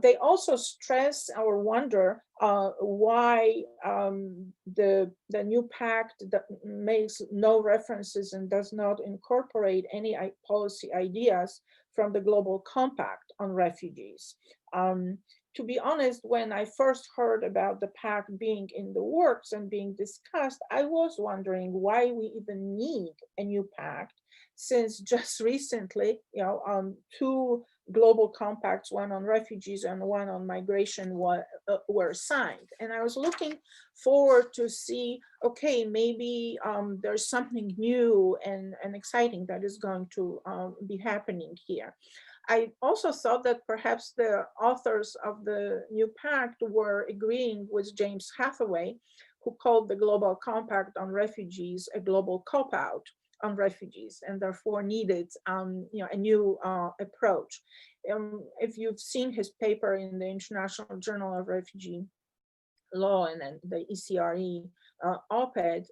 They also stress or wonder why the new pact that makes no references and does not incorporate any policy ideas from the Global Compact on refugees. To be honest, when I first heard about the pact being in the works and being discussed, I was wondering why we even need a new pact, since just recently, two global compacts, one on refugees and one on migration, were signed. And I was looking forward to see, okay, maybe there's something new and exciting that is going to be happening here. I also thought that perhaps the authors of the new pact were agreeing with James Hathaway, who called the Global Compact on Refugees a global cop-out on refugees, and therefore needed a new approach. If you've seen his paper in the International Journal of Refugee Law and then the ECRE op-ed,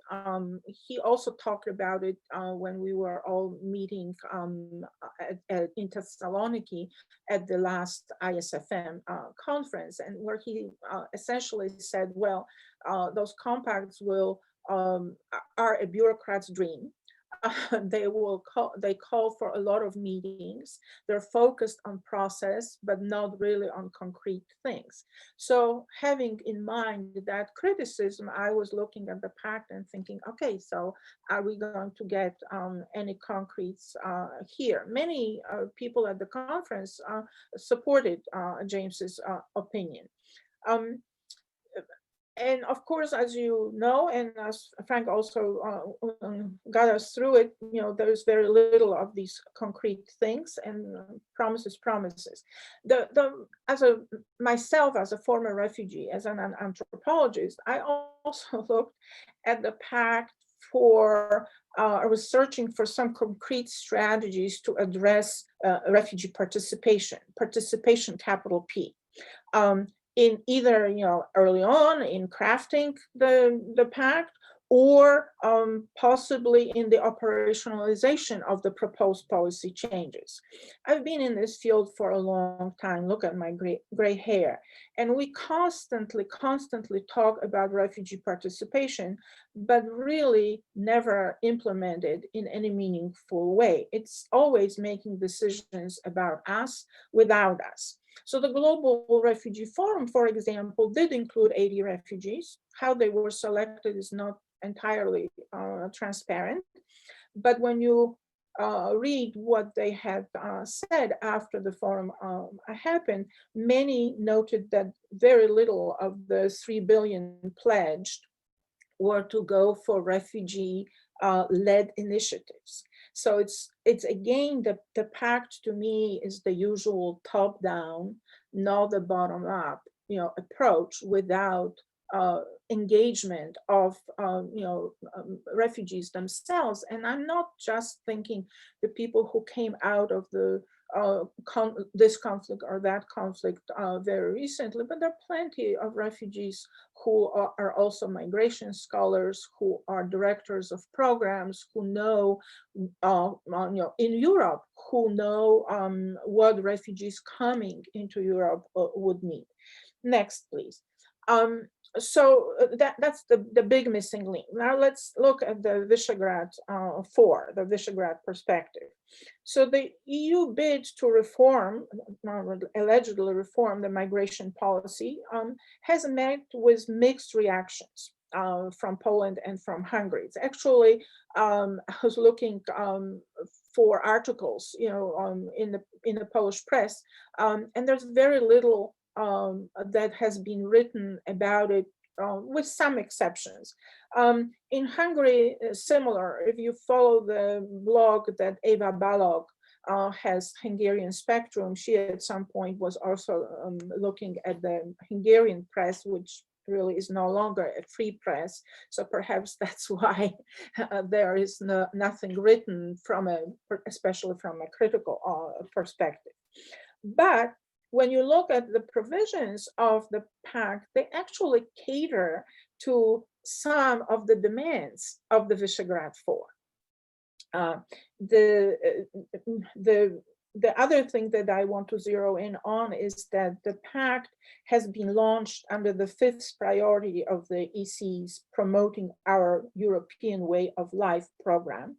he also talked about it when we were all meeting in Thessaloniki at the last ISFM conference, and where he essentially said, well, those compacts are a bureaucrat's dream. They call for a lot of meetings. They're focused on process, but not really on concrete things. So having in mind that criticism, I was looking at the pact and thinking, okay, so are we going to get any concretes here? Many people at the conference supported James's opinion. And of course, as you know, and as Franck also got us through it, there's very little of these concrete things, and promises. Myself, as a former refugee, as an anthropologist, I also looked at the Pact for, I was searching for some concrete strategies to address refugee participation, capital P. In either, early on in crafting the Pact, or possibly in the operationalization of the proposed policy changes. I've been in this field for a long time. Look at my gray hair. And we constantly talk about refugee participation, but really never implemented in any meaningful way. It's always making decisions about us without us. So the Global Refugee Forum, for example, did include 80 refugees. How they were selected is not entirely transparent. But when you read what they had said after the forum happened, many noted that very little of the 3 billion pledged were to go for refugee-led initiatives. So it's again, the Pact to me is the usual top-down, not the bottom-up, approach without engagement of refugees themselves. And I'm not just thinking the people who came out of the this conflict or that conflict very recently, but there are plenty of refugees who are also migration scholars, who are directors of programs, who know, in Europe, who know what refugees coming into Europe would need. Next, please. So that's the big missing link. Now let's look at the Visegrad 4, the Visegrad perspective. So the EU bid to reform, allegedly reform the migration policy has met with mixed reactions from Poland and from Hungary. It's actually, I was looking for articles, in the Polish press, and there's very little that has been written about it, with some exceptions. In Hungary, similar, if you follow the blog that Eva Balog has, Hungarian Spectrum, she at some point was also looking at the Hungarian press, which really is no longer a free press. So perhaps that's why there is nothing written especially from a critical perspective. But when you look at the provisions of the Pact, they actually cater to some of the demands of the Visegrad 4. The other thing that I want to zero in on is that the Pact has been launched under the 5th priority of the EC's Promoting Our European Way of Life program,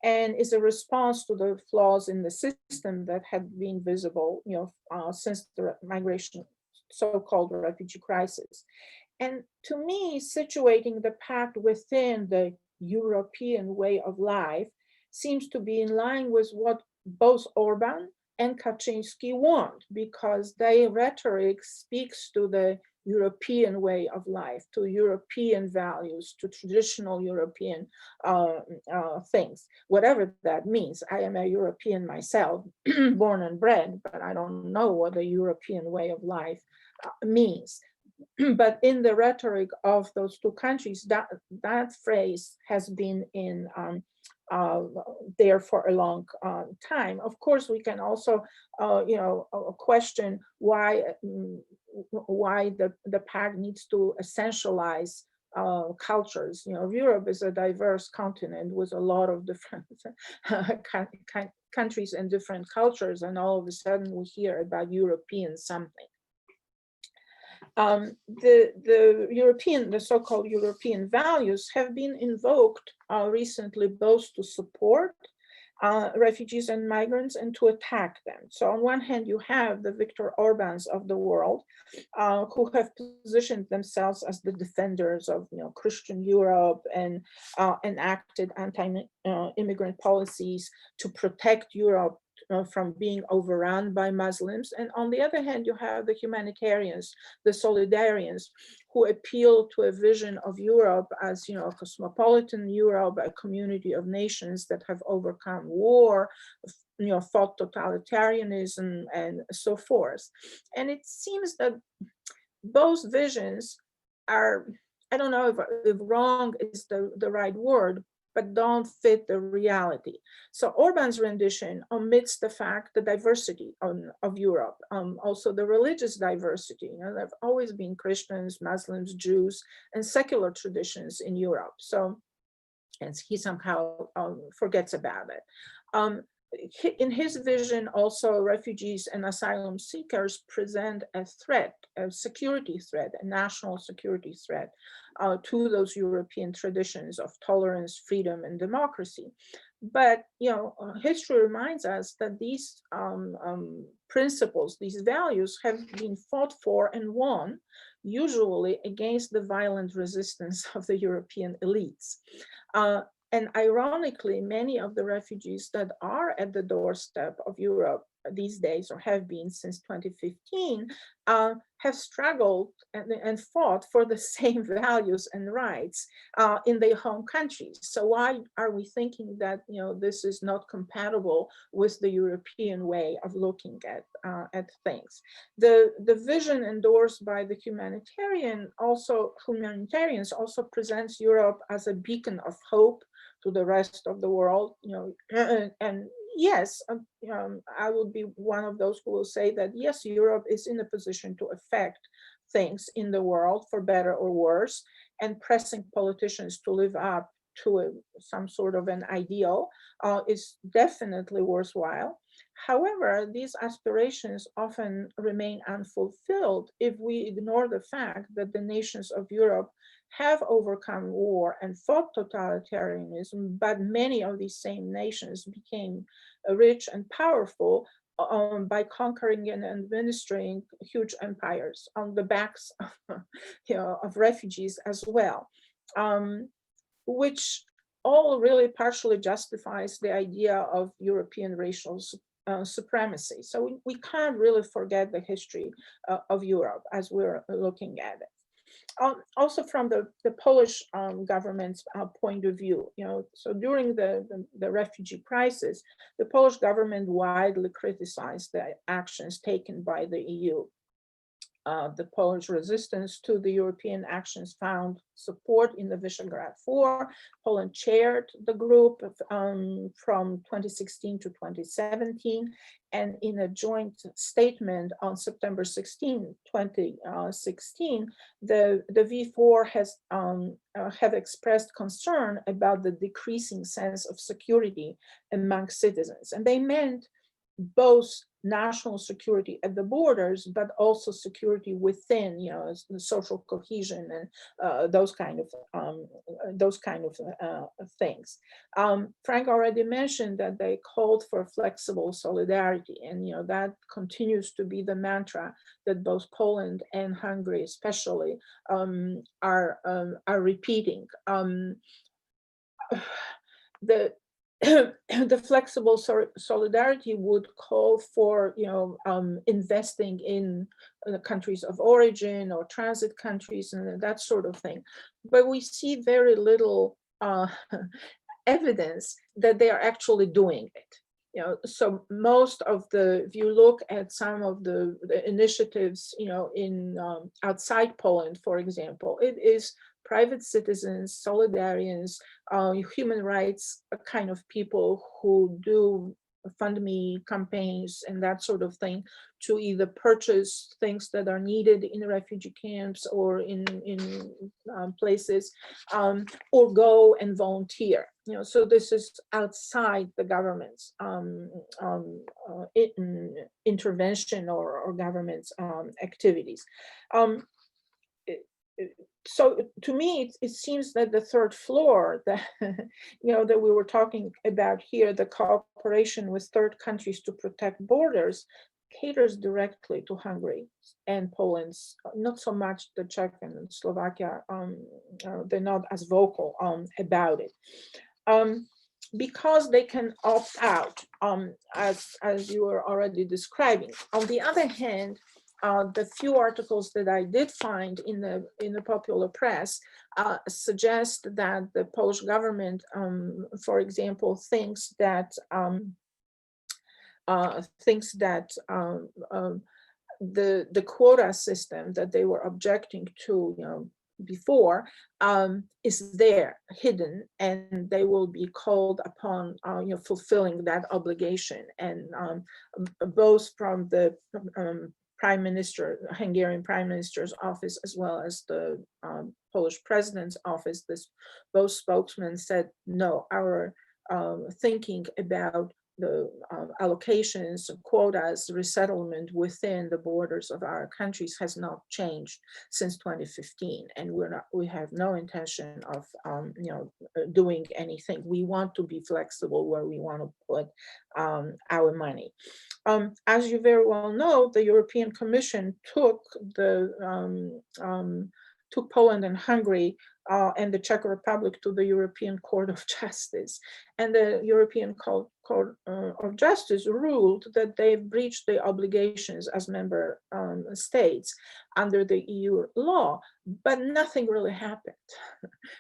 and is a response to the flaws in the system that had been visible, since the migration, so-called refugee crisis. And to me, situating the Pact within the European way of life seems to be in line with what both Orban and Kaczynski want, because their rhetoric speaks to the European way of life, to European values, to traditional European things, whatever that means. I am a European myself, born and bred, but I don't know what the European way of life means. But in the rhetoric of those two countries, that phrase has been in there for a long time. Of course, we can also, question why the Pact needs to essentialize cultures. Europe is a diverse continent with a lot of different countries and different cultures, and all of a sudden we hear about European something. The so-called European values have been invoked recently, both to support refugees and migrants and to attack them. So on one hand, you have the Viktor Orbáns of the world, who have positioned themselves as the defenders of Christian Europe and enacted anti-immigrant policies to protect Europe from being overrun by Muslims. And on the other hand, you have the humanitarians, the solidarians, who appeal to a vision of Europe as, you know, a cosmopolitan Europe, a community of nations that have overcome war, you know, fought totalitarianism and so forth. And it seems that both visions are, I don't know if wrong is the right word, but don't fit the reality. So Orban's rendition omits the fact, the diversity of Europe, also the religious diversity. You know, there have always been Christians, Muslims, Jews, and secular traditions in Europe. So, and he somehow forgets about it. In his vision, also refugees and asylum seekers present a threat, a security threat, a national security threat to those European traditions of tolerance, freedom, and democracy. But, you know, history reminds us that these principles, these values have been fought for and won, usually against the violent resistance of the European elites. And ironically, many of the refugees that are at the doorstep of Europe these days, or have been since 2015, have struggled and fought for the same values and rights in their home countries. So why are we thinking that, you know, this is not compatible with the European way of looking at things? The vision endorsed by the humanitarians also presents Europe as a beacon of hope to the rest of the world, you know, and yes, I would be one of those who will say that yes, Europe is in a position to affect things in the world for better or worse, and pressing politicians to live up to some sort of an ideal is definitely worthwhile. However, these aspirations often remain unfulfilled if we ignore the fact that the nations of Europe have overcome war and fought totalitarianism, but many of these same nations became rich and powerful by conquering and administering huge empires on the backs of, you know, of refugees as well, which all really partially justifies the idea of European racial supremacy. So we can't really forget the history of Europe as we're looking at it. Also from the Polish government's point of view, you know, so during the refugee crisis, the Polish government widely criticized the actions taken by the EU. The Polish resistance to the European actions found support in the Visegrad 4. Poland chaired the group from 2016 to 2017. And in a joint statement on September 16, 2016, the V4 has have expressed concern about the decreasing sense of security among citizens. And they meant both national security at the borders, but also security within, you know, the social cohesion and those kind of things. Franck already mentioned that they called for flexible solidarity, and, you know, that continues to be the mantra that both Poland and Hungary, especially, are repeating. The flexible solidarity would call for, you know, investing in the countries of origin or transit countries and that sort of thing. But we see very little evidence that they are actually doing it. You know, so most of if you look at some of the initiatives, you know, in outside Poland, for example, it is private citizens, solidarians, human rights kind of people who do fund me campaigns and that sort of thing to either purchase things that are needed in refugee camps or in places, or go and volunteer. You know, so this is outside the government's intervention or government's activities. So to me, it seems that the third floor that, you know, that we were talking about here, the cooperation with third countries to protect borders, caters directly to Hungary and Poland's, not so much the Czech and Slovakia, they're not as vocal about it. because they can opt out, as you were already describing. On the other hand, the few articles that I did find in the popular press suggest that the Polish government, for example, thinks that the quota system that they were objecting to, before, is there hidden, and they will be called upon, fulfilling that obligation. And both from the Prime Minister, Hungarian Prime Minister's office, as well as the Polish President's office, both spokesmen said, no, our thinking about the allocations, quotas, resettlement within the borders of our countries has not changed since 2015, and we have no intention of doing anything. We want to be flexible where we want to put our money. As you very well know, the European Commission took Poland and Hungary and the Czech Republic to the European Court of Justice. And the European Court of Justice ruled that they breached their obligations as member states under the EU law, but nothing really happened,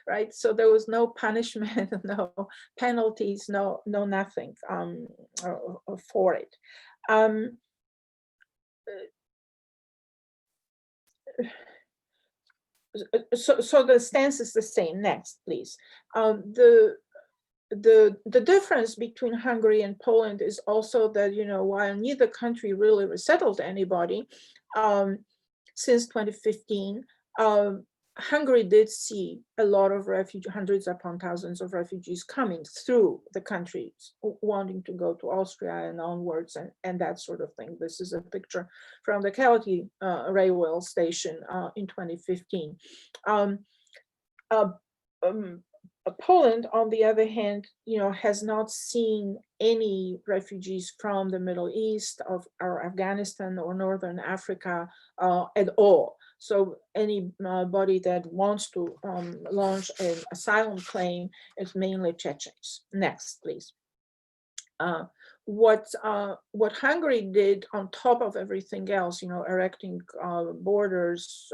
right? So there was no punishment, no penalties, no nothing for it. So the stance is the same. Next, please. The difference between Hungary and Poland is also that, while neither country really resettled anybody since 2015, Hungary did see a lot of refugees, hundreds upon thousands of refugees coming through the country, wanting to go to Austria and onwards, and that sort of thing. This is a picture from the Kalantzi railway station in 2015. Poland, on the other hand, has not seen any refugees from the Middle East or Afghanistan or Northern Africa at all. So anybody that wants to launch an asylum claim is mainly Chechens. Next, please. What Hungary did on top of everything else, erecting borders,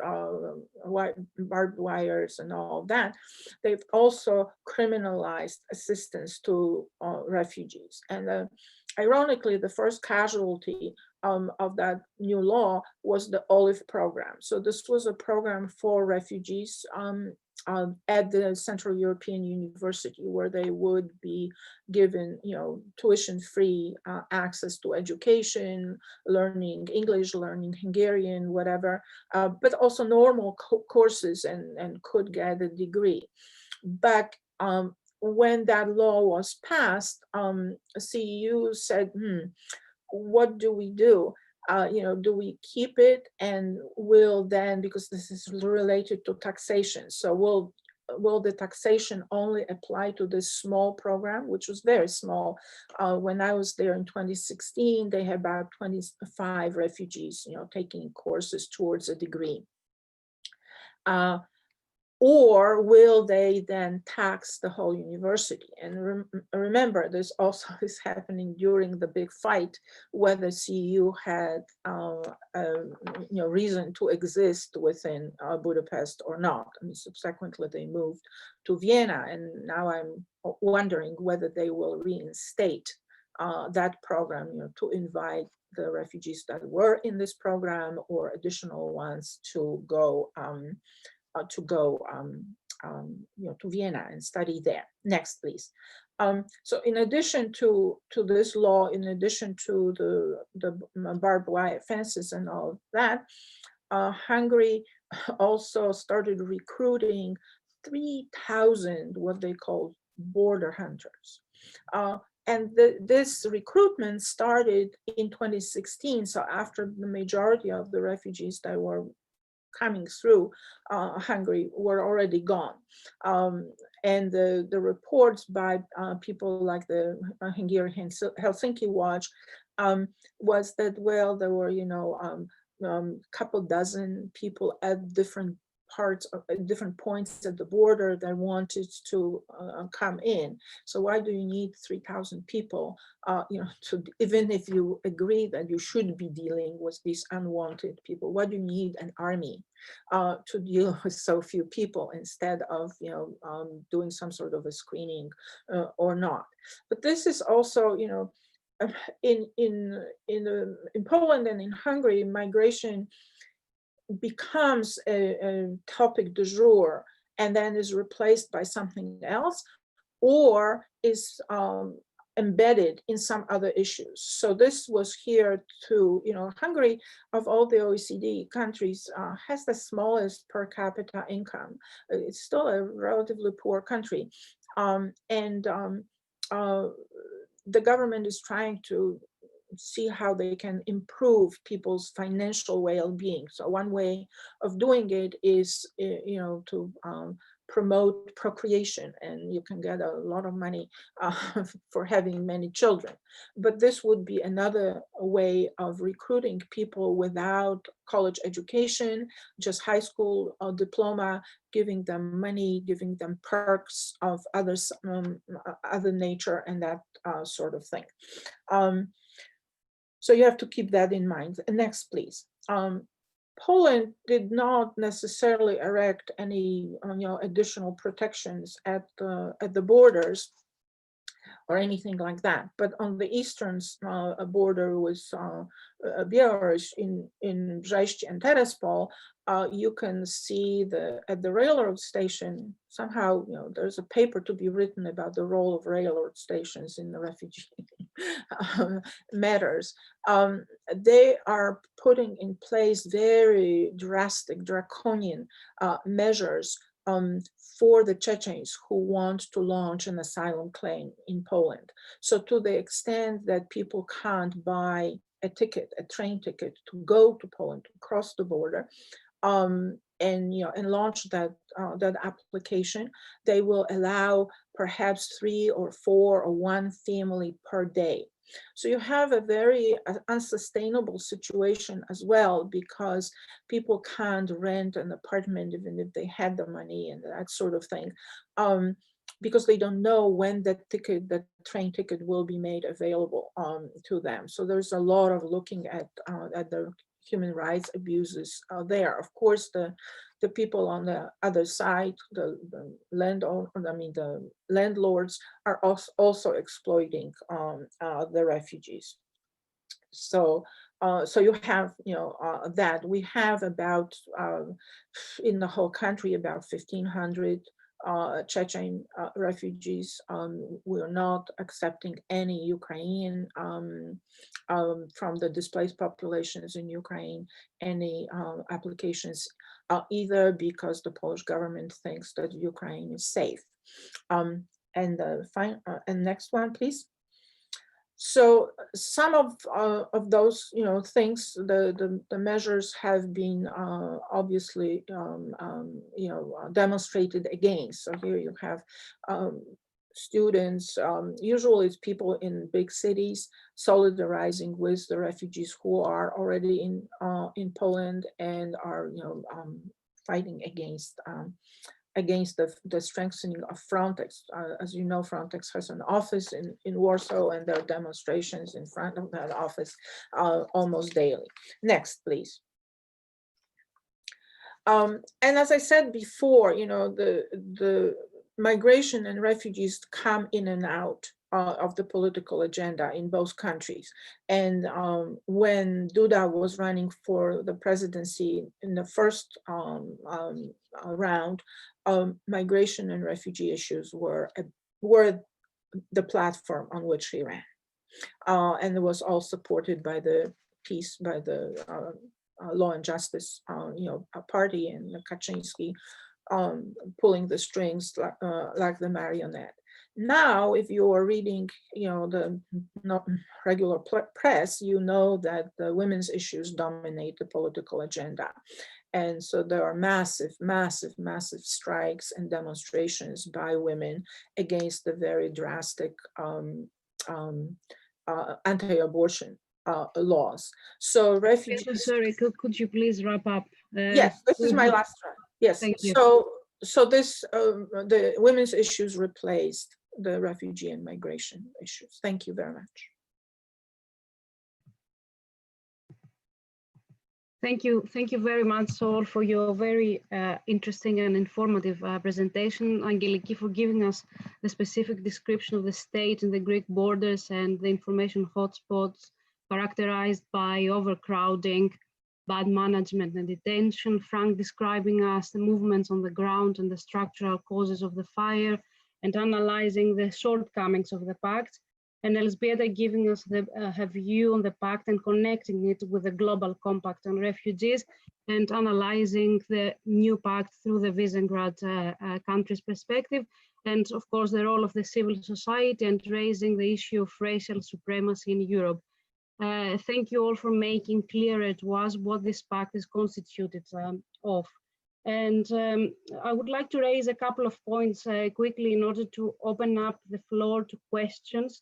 barbed wires and all that, they've also criminalized assistance to refugees. And ironically, the first casualty of that new law was the OLIVE program. So this was a program for refugees at the Central European University, where they would be given, tuition-free access to education, learning English, learning Hungarian, whatever, but also normal courses and could get a degree. But when that law was passed, CEU said, what do we do? Do we keep it, and will then, because this is related to taxation, so will the taxation only apply to this small program, which was very small? When I was there in 2016, they had about 25 refugees, taking courses towards a degree. Or will they then tax the whole university? And remember, this also is happening during the big fight, whether CEU had reason to exist within Budapest or not. I mean, subsequently they moved to Vienna, and now I'm wondering whether they will reinstate that program, to invite the refugees that were in this program or additional ones to go to Vienna and study there. Next, please. So in addition to this law, in addition to the barbed wire fences and all of that, Hungary also started recruiting 3,000 what they call border hunters. And this recruitment started in 2016. So after the majority of the refugees that were coming through Hungary were already gone. And the reports by people like the Hungarian Helsinki Watch was that, well, there were, couple dozen people at different parts of different points at the border that wanted to come in. So why do you need 3,000 people, to, even if you agree that you should be dealing with these unwanted people, why do you need an army to deal with so few people instead of, doing some sort of a screening or not? But this is also, in Poland and in Hungary, migration becomes a topic du jour and then is replaced by something else, or is embedded in some other issues. So this was here too. Hungary, of all the OECD countries, has the smallest per capita income. It's still a relatively poor country, and the government is trying to see how they can improve people's financial well-being. So one way of doing it is, to promote procreation, and you can get a lot of money for having many children. But this would be another way of recruiting people without college education, just high school diploma, giving them money, giving them perks of others, other nature, and that sort of thing. So you have to keep that in mind. Next, please. Poland did not necessarily erect any, additional protections at the borders or anything like that. But on the eastern border with Belarus in Brześć and Tiraspol, you can see at the railroad station, somehow, there's a paper to be written about the role of railroad stations in the refugee matters. They are putting in place very drastic, draconian measures for the Chechens who want to launch an asylum claim in Poland. So to the extent that people can't buy a train ticket to go to Poland, to cross the border, and launch that application, they will allow perhaps 3 or 4 or 1 family per day. So you have a very unsustainable situation as well, because people can't rent an apartment even if they had the money and that sort of thing, because they don't know when that train ticket will be made available to them. So there's a lot of looking at the human rights abuses there. Of course, the people on the other side, the landlords are also exploiting the refugees. So you have that we have about in the whole country about 1,500 Chechen refugees. We're not accepting any Ukrainian from the displaced populations in Ukraine, any applications either, because the Polish government thinks that Ukraine is safe. And next one, please. So some of those things, the measures have been obviously demonstrated against. So here you have students, usually it's people in big cities, solidarizing with the refugees who are already in Poland and are fighting against the strengthening of Frontex. As you know, Frontex has an office in Warsaw, and there are demonstrations in front of that office almost daily. Next, please. And as I said before, the migration and refugees come in and out of the political agenda in both countries. And when Duda was running for the presidency in the first round, migration and refugee issues were the platform on which he ran. And it was all supported by the Law and Justice party, and Kaczynski pulling the strings like the marionette. Now, if you are reading, the regular press, you know that the women's issues dominate the political agenda. And so there are massive strikes and demonstrations by women against the very drastic anti-abortion laws. So refugees. Sorry, could you please wrap up? Yes, this is my last slide. Yes, Thank you. so this, the women's issues replaced the refugee and migration issues. Thank you very much. Thank you very much all for your very interesting and informative presentation. Angeliki, for giving us the specific description of the state and the Greek borders and the information hotspots characterized by overcrowding, bad management and detention. Franck describing us the movements on the ground and the structural causes of the fire and analyzing the shortcomings of the pact. And Elźbieta giving us her view on the pact and connecting it with the global compact on refugees and analyzing the new pact through the Visegrad countries' perspective. And of course, the role of the civil society and raising the issue of racial supremacy in Europe. Thank you all for making clear to us what this pact is constituted of. And I would like to raise a couple of points quickly in order to open up the floor to questions.